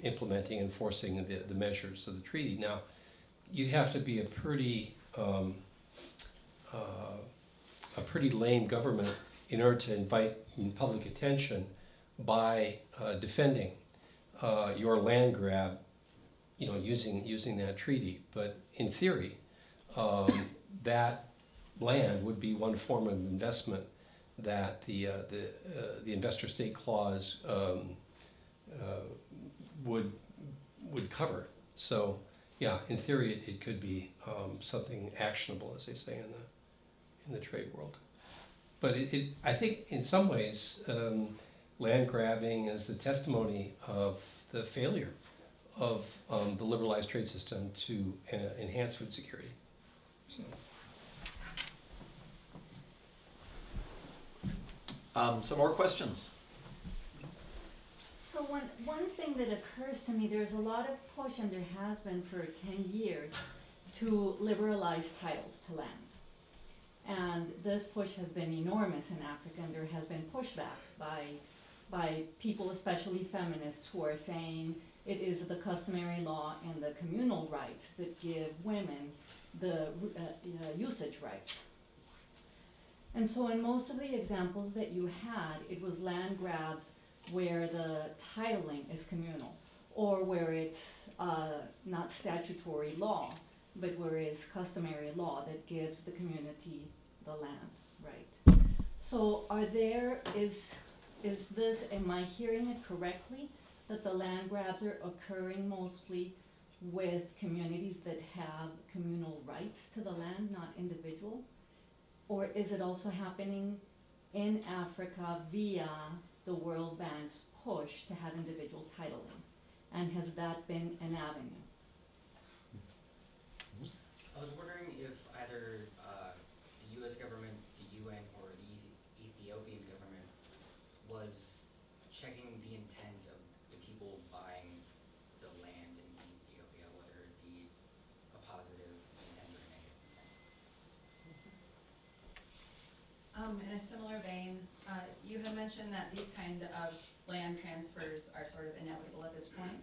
implementing and enforcing the measures of the treaty. Now, you'd have to be a pretty lame government in order to invite public attention by defending your land grab, using that treaty. But in theory, that land would be one form of investment that the investor state clause would cover. So, yeah, in theory, it could be something actionable, as they say in the trade world. But I think in some ways, land grabbing is a testimony of the failure of the liberalized trade system to enhance food security. So. Some more questions? So one thing that occurs to me, there's a lot of push, and there has been for 10 years, to liberalize titles to land. And this push has been enormous in Africa, and there has been pushback by people, especially feminists, who are saying it is the customary law and the communal rights that give women the usage rights. And so in most of the examples that you had, it was land grabs where the titling is communal, or where it's not statutory law, but where it's customary law that gives the community the land, right? So is this, am I hearing it correctly, that the land grabs are occurring mostly with communities that have communal rights to the land, not individual? Or is it also happening in Africa via the World Bank's push to have individual titling? And has that been an avenue? I was wondering if either the U.S. government, the UN, or the Ethiopian government was checking the intent of the people buying the land in Ethiopia, whether it be a positive intent or a negative intent. In a similar vein, you had mentioned that these kind of land transfers are sort of inevitable at this point.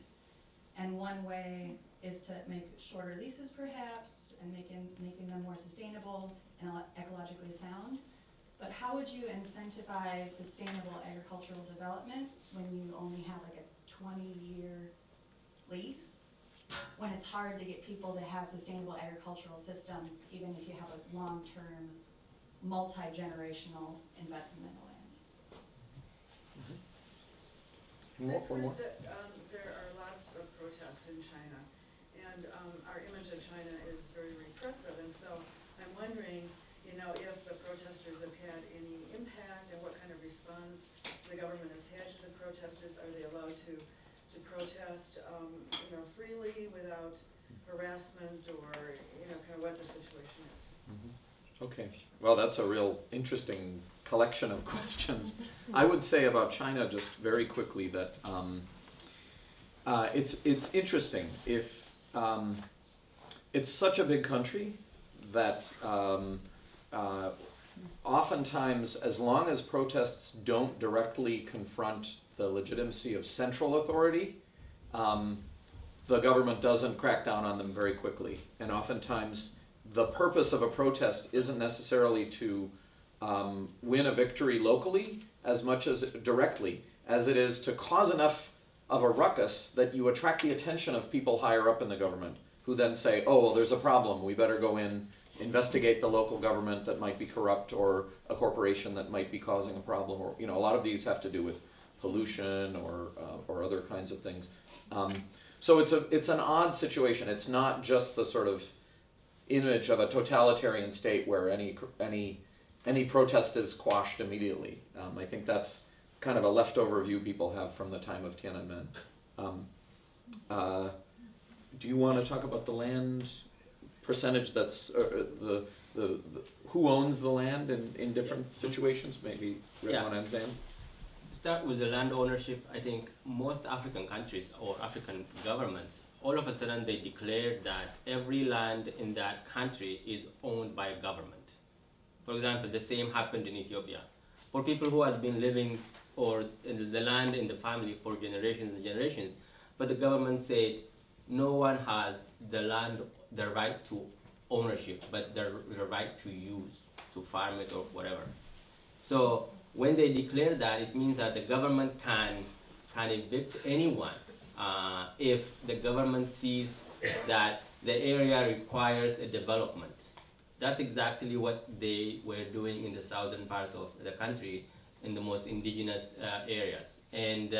And one way is to make shorter leases perhaps, and making them more sustainable and ecologically sound. But how would you incentivize sustainable agricultural development when you only have like a 20-year lease? When it's hard to get people to have sustainable agricultural systems, even if you have a long-term, multi-generational investment in the land? One more. There are lots of protests in China, and and our image of China is very repressive, and so I'm wondering, you know, if the protesters have had any impact and what kind of response the government has had to the protesters. Are they allowed to protest, you know, freely without harassment, or, you know, kind of what the situation is? Okay, well, that's a real interesting collection of questions. I would say about China, just very quickly, that it's interesting. If it's such a big country that oftentimes, as long as protests don't directly confront the legitimacy of central authority, the government doesn't crack down on them very quickly. And oftentimes, the purpose of a protest isn't necessarily to win a victory locally as much as directly as it is to cause enough of a ruckus that you attract the attention of people higher up in the government, who then say, oh, well, there's a problem, we better go in, investigate the local government that might be corrupt, or a corporation that might be causing a problem, or, you know, a lot of these have to do with pollution or other kinds of things. So it's an odd situation. It's not just the sort of image of a totalitarian state where any protest is quashed immediately. I think that's kind of a leftover view people have from the time of Tiananmen. Do you want to talk about the land percentage that's the who owns the land in different situations? Maybe Redwan and Zan? Start with the land ownership. I think most African countries or African governments, all of a sudden they declared that every land in that country is owned by a government. For example, the same happened in Ethiopia. For people who has been living or in the land in the family for generations and generations, but the government said no one has the land, the right to ownership, but the right to use, to farm it or whatever. So when they declare that, it means that the government can evict anyone if the government sees that the area requires a development. That's exactly what they were doing in the southern part of the country, in the most indigenous areas. And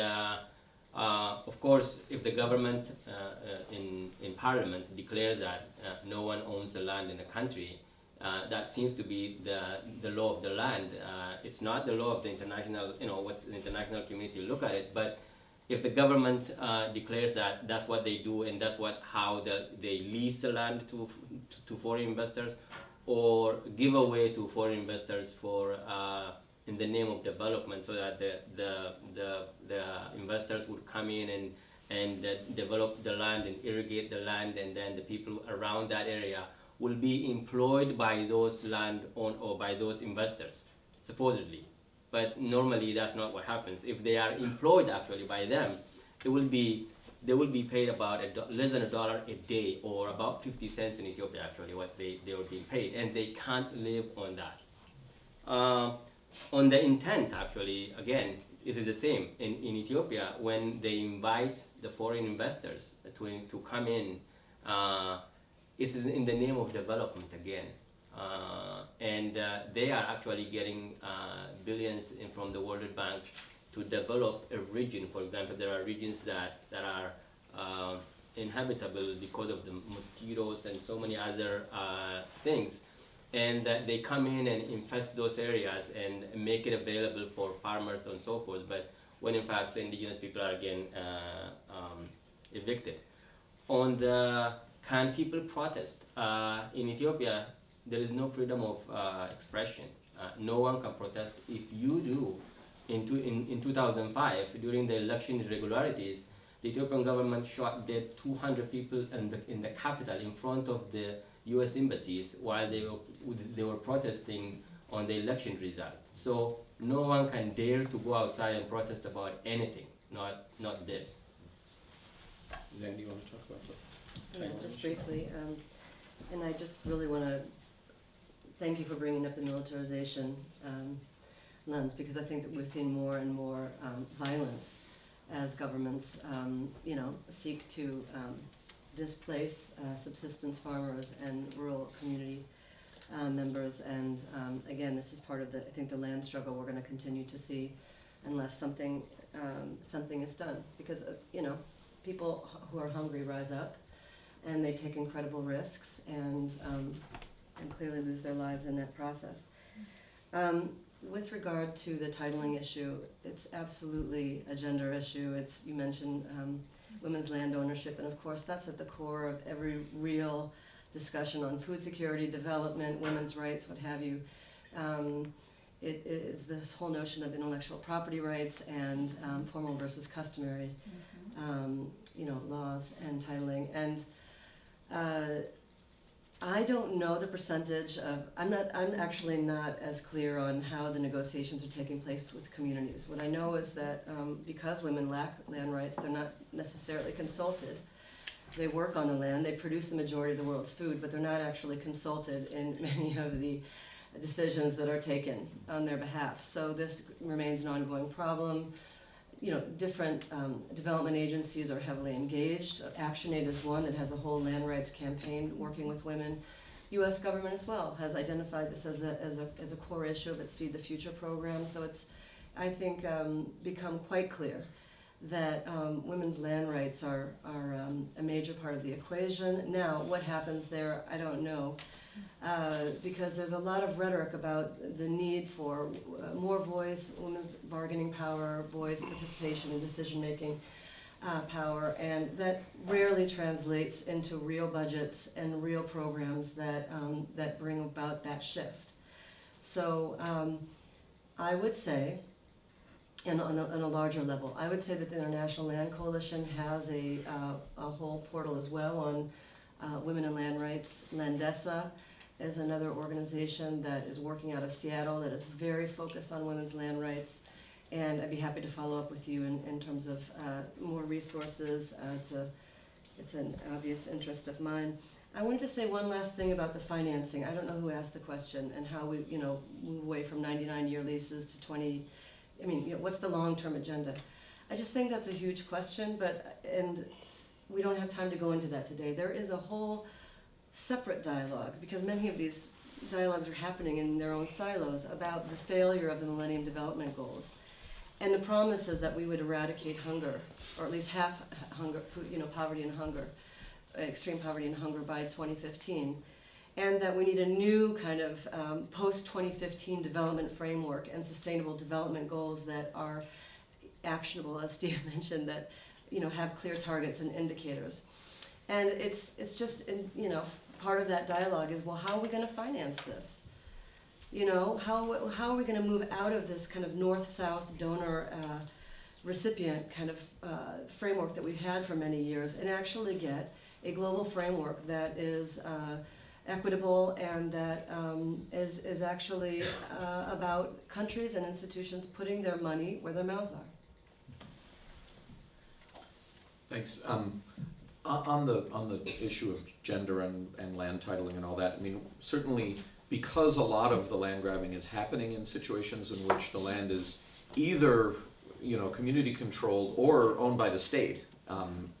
of course, if the government in parliament declares that no one owns the land in the country, that seems to be the law of the land. It's not the law of the international, what's the international community look at it, but if the government declares that that's what they do and that's how they lease the land to foreign investors or give away to foreign investors for in the name of development, so that the investors would come in and develop the land and irrigate the land, and then the people around that area will be employed by those or by those investors, supposedly. But normally that's not what happens. If they are employed actually by them, they will be paid about less than $1 a day, or about 50 cents in Ethiopia actually, what they were being paid, and they can't live on that. On the intent actually, again, it is the same. In Ethiopia, when they invite the foreign investors to come in, it is in the name of development again. And they are actually getting billions from the World Bank to develop a region. For example, there are regions that are inhabitable because of the mosquitoes and so many other things. And they come in and infest those areas and make it available for farmers and so forth. But when in fact the indigenous people are again evicted. On the can people protest? In Ethiopia, there is no freedom of expression. No one can protest. If you do, in 2005, during the election irregularities, the Ethiopian government shot dead 200 people in the capital in front of the U.S. embassies while they were protesting on the election result. So no one can dare to go outside and protest about anything, not this. Zan, do you want to talk about that? Yeah, just briefly, and I just really want to thank you for bringing up the militarization lens, because I think that we're seeing more and more violence as governments, seek to displace subsistence farmers and rural community members. And again, this is part of I think the land struggle we're going to continue to see unless something is done, because people who are hungry rise up. and they take incredible risks and clearly lose their lives in that process. With regard to the titling issue, it's absolutely a gender issue. You mentioned women's land ownership, and of course that's at the core of every real discussion on food security, development, women's rights, what have you. It is this whole notion of intellectual property rights and formal versus customary, laws and titling. And I don't know the percentage of, I'm actually not as clear on how the negotiations are taking place with communities. What I know is that because women lack land rights, they're not necessarily consulted. They work on the land, they produce the majority of the world's food, but they're not actually consulted in many of the decisions that are taken on their behalf. So this remains an ongoing problem. Different development agencies are heavily engaged. ActionAid is one that has a whole land rights campaign working with women. U.S. government as well has identified this as a core issue of its Feed the Future program. So it's, I think, become quite clear that women's land rights are a major part of the equation. Now, what happens there, I don't know. Because there's a lot of rhetoric about the need for more voice, women's bargaining power, voice, participation in decision-making power, and that rarely translates into real budgets and real programs that bring about that shift. So I would say, and on a larger level, I would say that the International Land Coalition has a whole portal as well on women and land rights. Landesa is another organization that is working out of Seattle that is very focused on women's land rights, and I'd be happy to follow up with you in terms of more resources. It's an obvious interest of mine. I wanted to say one last thing about the financing. I don't know who asked the question and how we move away from 99-year leases to 20. What's the long-term agenda? I just think that's a huge question, and we don't have time to go into that today. There is a whole separate dialogue, because many of these dialogues are happening in their own silos about the failure of the Millennium Development Goals and the promises that we would eradicate hunger, or at least half hunger, poverty and hunger, extreme poverty and hunger by 2015, and that we need a new kind of post-2015 development framework and sustainable development goals that are actionable, as Steve mentioned, that have clear targets and indicators. And it's just, part of that dialogue is, well, how are we going to finance this? How are we going to move out of this kind of north-south donor recipient kind of framework that we've had for many years and actually get a global framework that is equitable and that is actually about countries and institutions putting their money where their mouths are. Thanks. On the issue of gender and land titling and all that, certainly because a lot of the land grabbing is happening in situations in which the land is either community controlled or owned by the state.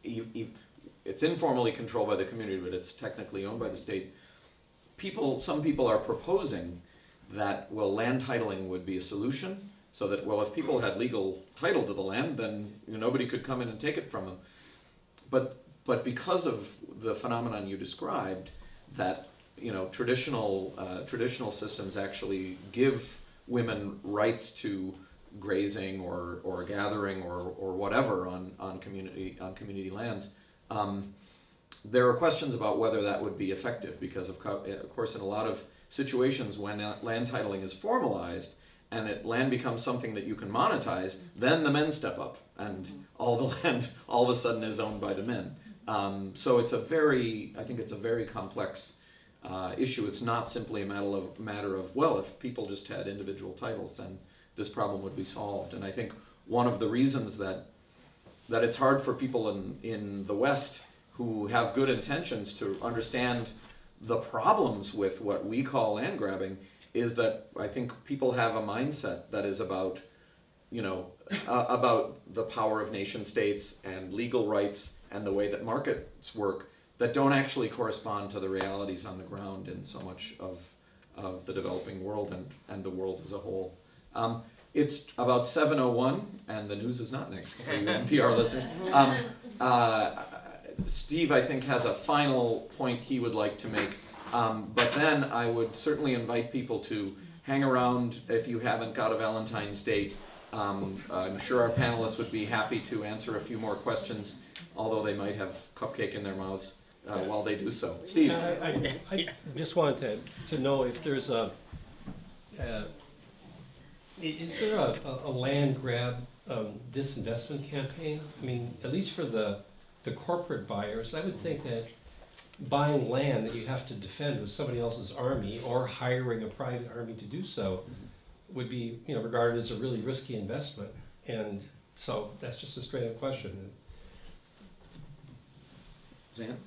It's informally controlled by the community, but it's technically owned by the state. Some people are proposing that, land titling would be a solution, so that, if people had legal title to the land, then nobody could come in and take it from them. But because of the phenomenon you described, that traditional systems actually give women rights to grazing or gathering or whatever on community lands, there are questions about whether that would be effective, because of course in a lot of situations when land titling is formalized and land becomes something that you can monetize, then the men step up and all the land all of a sudden is owned by the men. So I think it's a very complex issue. It's not simply a matter of if people just had individual titles, then this problem would be solved. And I think one of the reasons that it's hard for people in the West who have good intentions to understand the problems with what we call land grabbing is that I think people have a mindset that is about the power of nation states and legal rights and the way that markets work that don't actually correspond to the realities on the ground in so much of the developing world and the world as a whole. It's about 7:01, and the news is not next for you NPR listeners. Steve, I think, has a final point he would like to make. But then I would certainly invite people to hang around if you haven't got a Valentine's date. I'm sure our panelists would be happy to answer a few more questions, although they might have cupcake in their mouths while they do so. Steve? I just wanted to know if there's is there a land grab disinvestment campaign? I mean, at least for the corporate buyers, I would think that buying land that you have to defend with somebody else's army or hiring a private army to do so would be, regarded as a really risky investment. And so that's just a straight up question. Zan?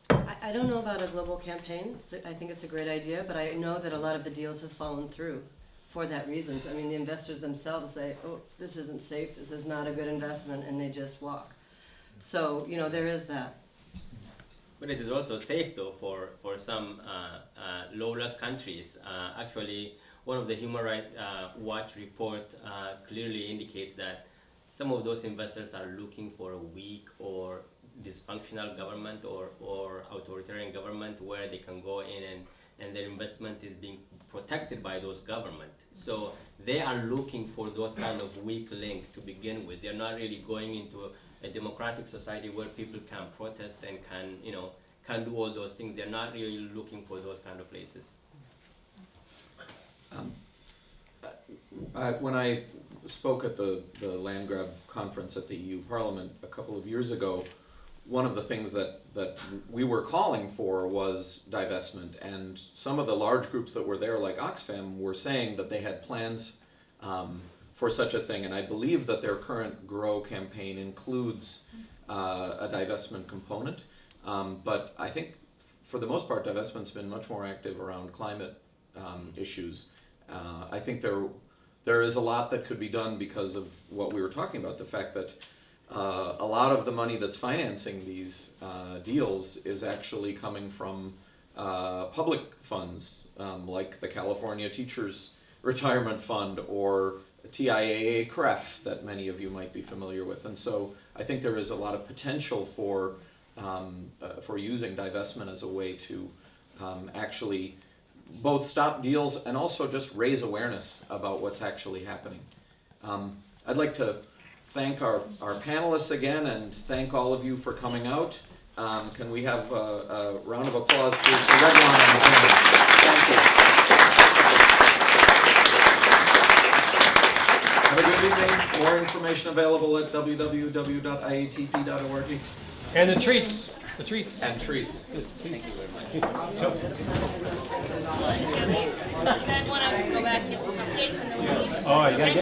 I don't know about a global campaign. I think it's a great idea, but I know that a lot of the deals have fallen through for that reason. I mean, the investors themselves say, oh, this isn't safe, this is not a good investment, and they just walk. So, there is that. But it is also safe, though, for some lawless countries. Actually, one of the Human Rights Watch report clearly indicates that some of those investors are looking for a weak or dysfunctional government or authoritarian government where they can go in and their investment is being protected by those governments. So they are looking for those kind of weak links to begin with. They're not really going into a democratic society where people can protest and can do all those things. They're not really looking for those kind of places. When I spoke at the land grab conference at the EU Parliament a couple of years ago, one of the things that we were calling for was divestment, and some of the large groups that were there, like Oxfam, were saying that they had plans for such a thing, and I believe that their current GROW campaign includes a divestment component, but I think for the most part divestment's been much more active around climate issues. I think there is a lot that could be done because of what we were talking about, the fact that a lot of the money that's financing these deals is actually coming from public funds, like the California Teachers Retirement Fund or TIAA CREF that many of you might be familiar with. And so I think there is a lot of potential for using divestment as a way to actually both stop deals and also just raise awareness about what's actually happening. I'd like to thank our panelists again and thank all of you for coming out. Can we have a round of applause for Redwan and the panel? Thank you. Have a good evening. More information available at www.iatp.org. And the treats. The treats. And treats. Yes, please. Thank you very much. So, You guys want to go back and get some cupcakes and then we'll leave? oh, you gotta get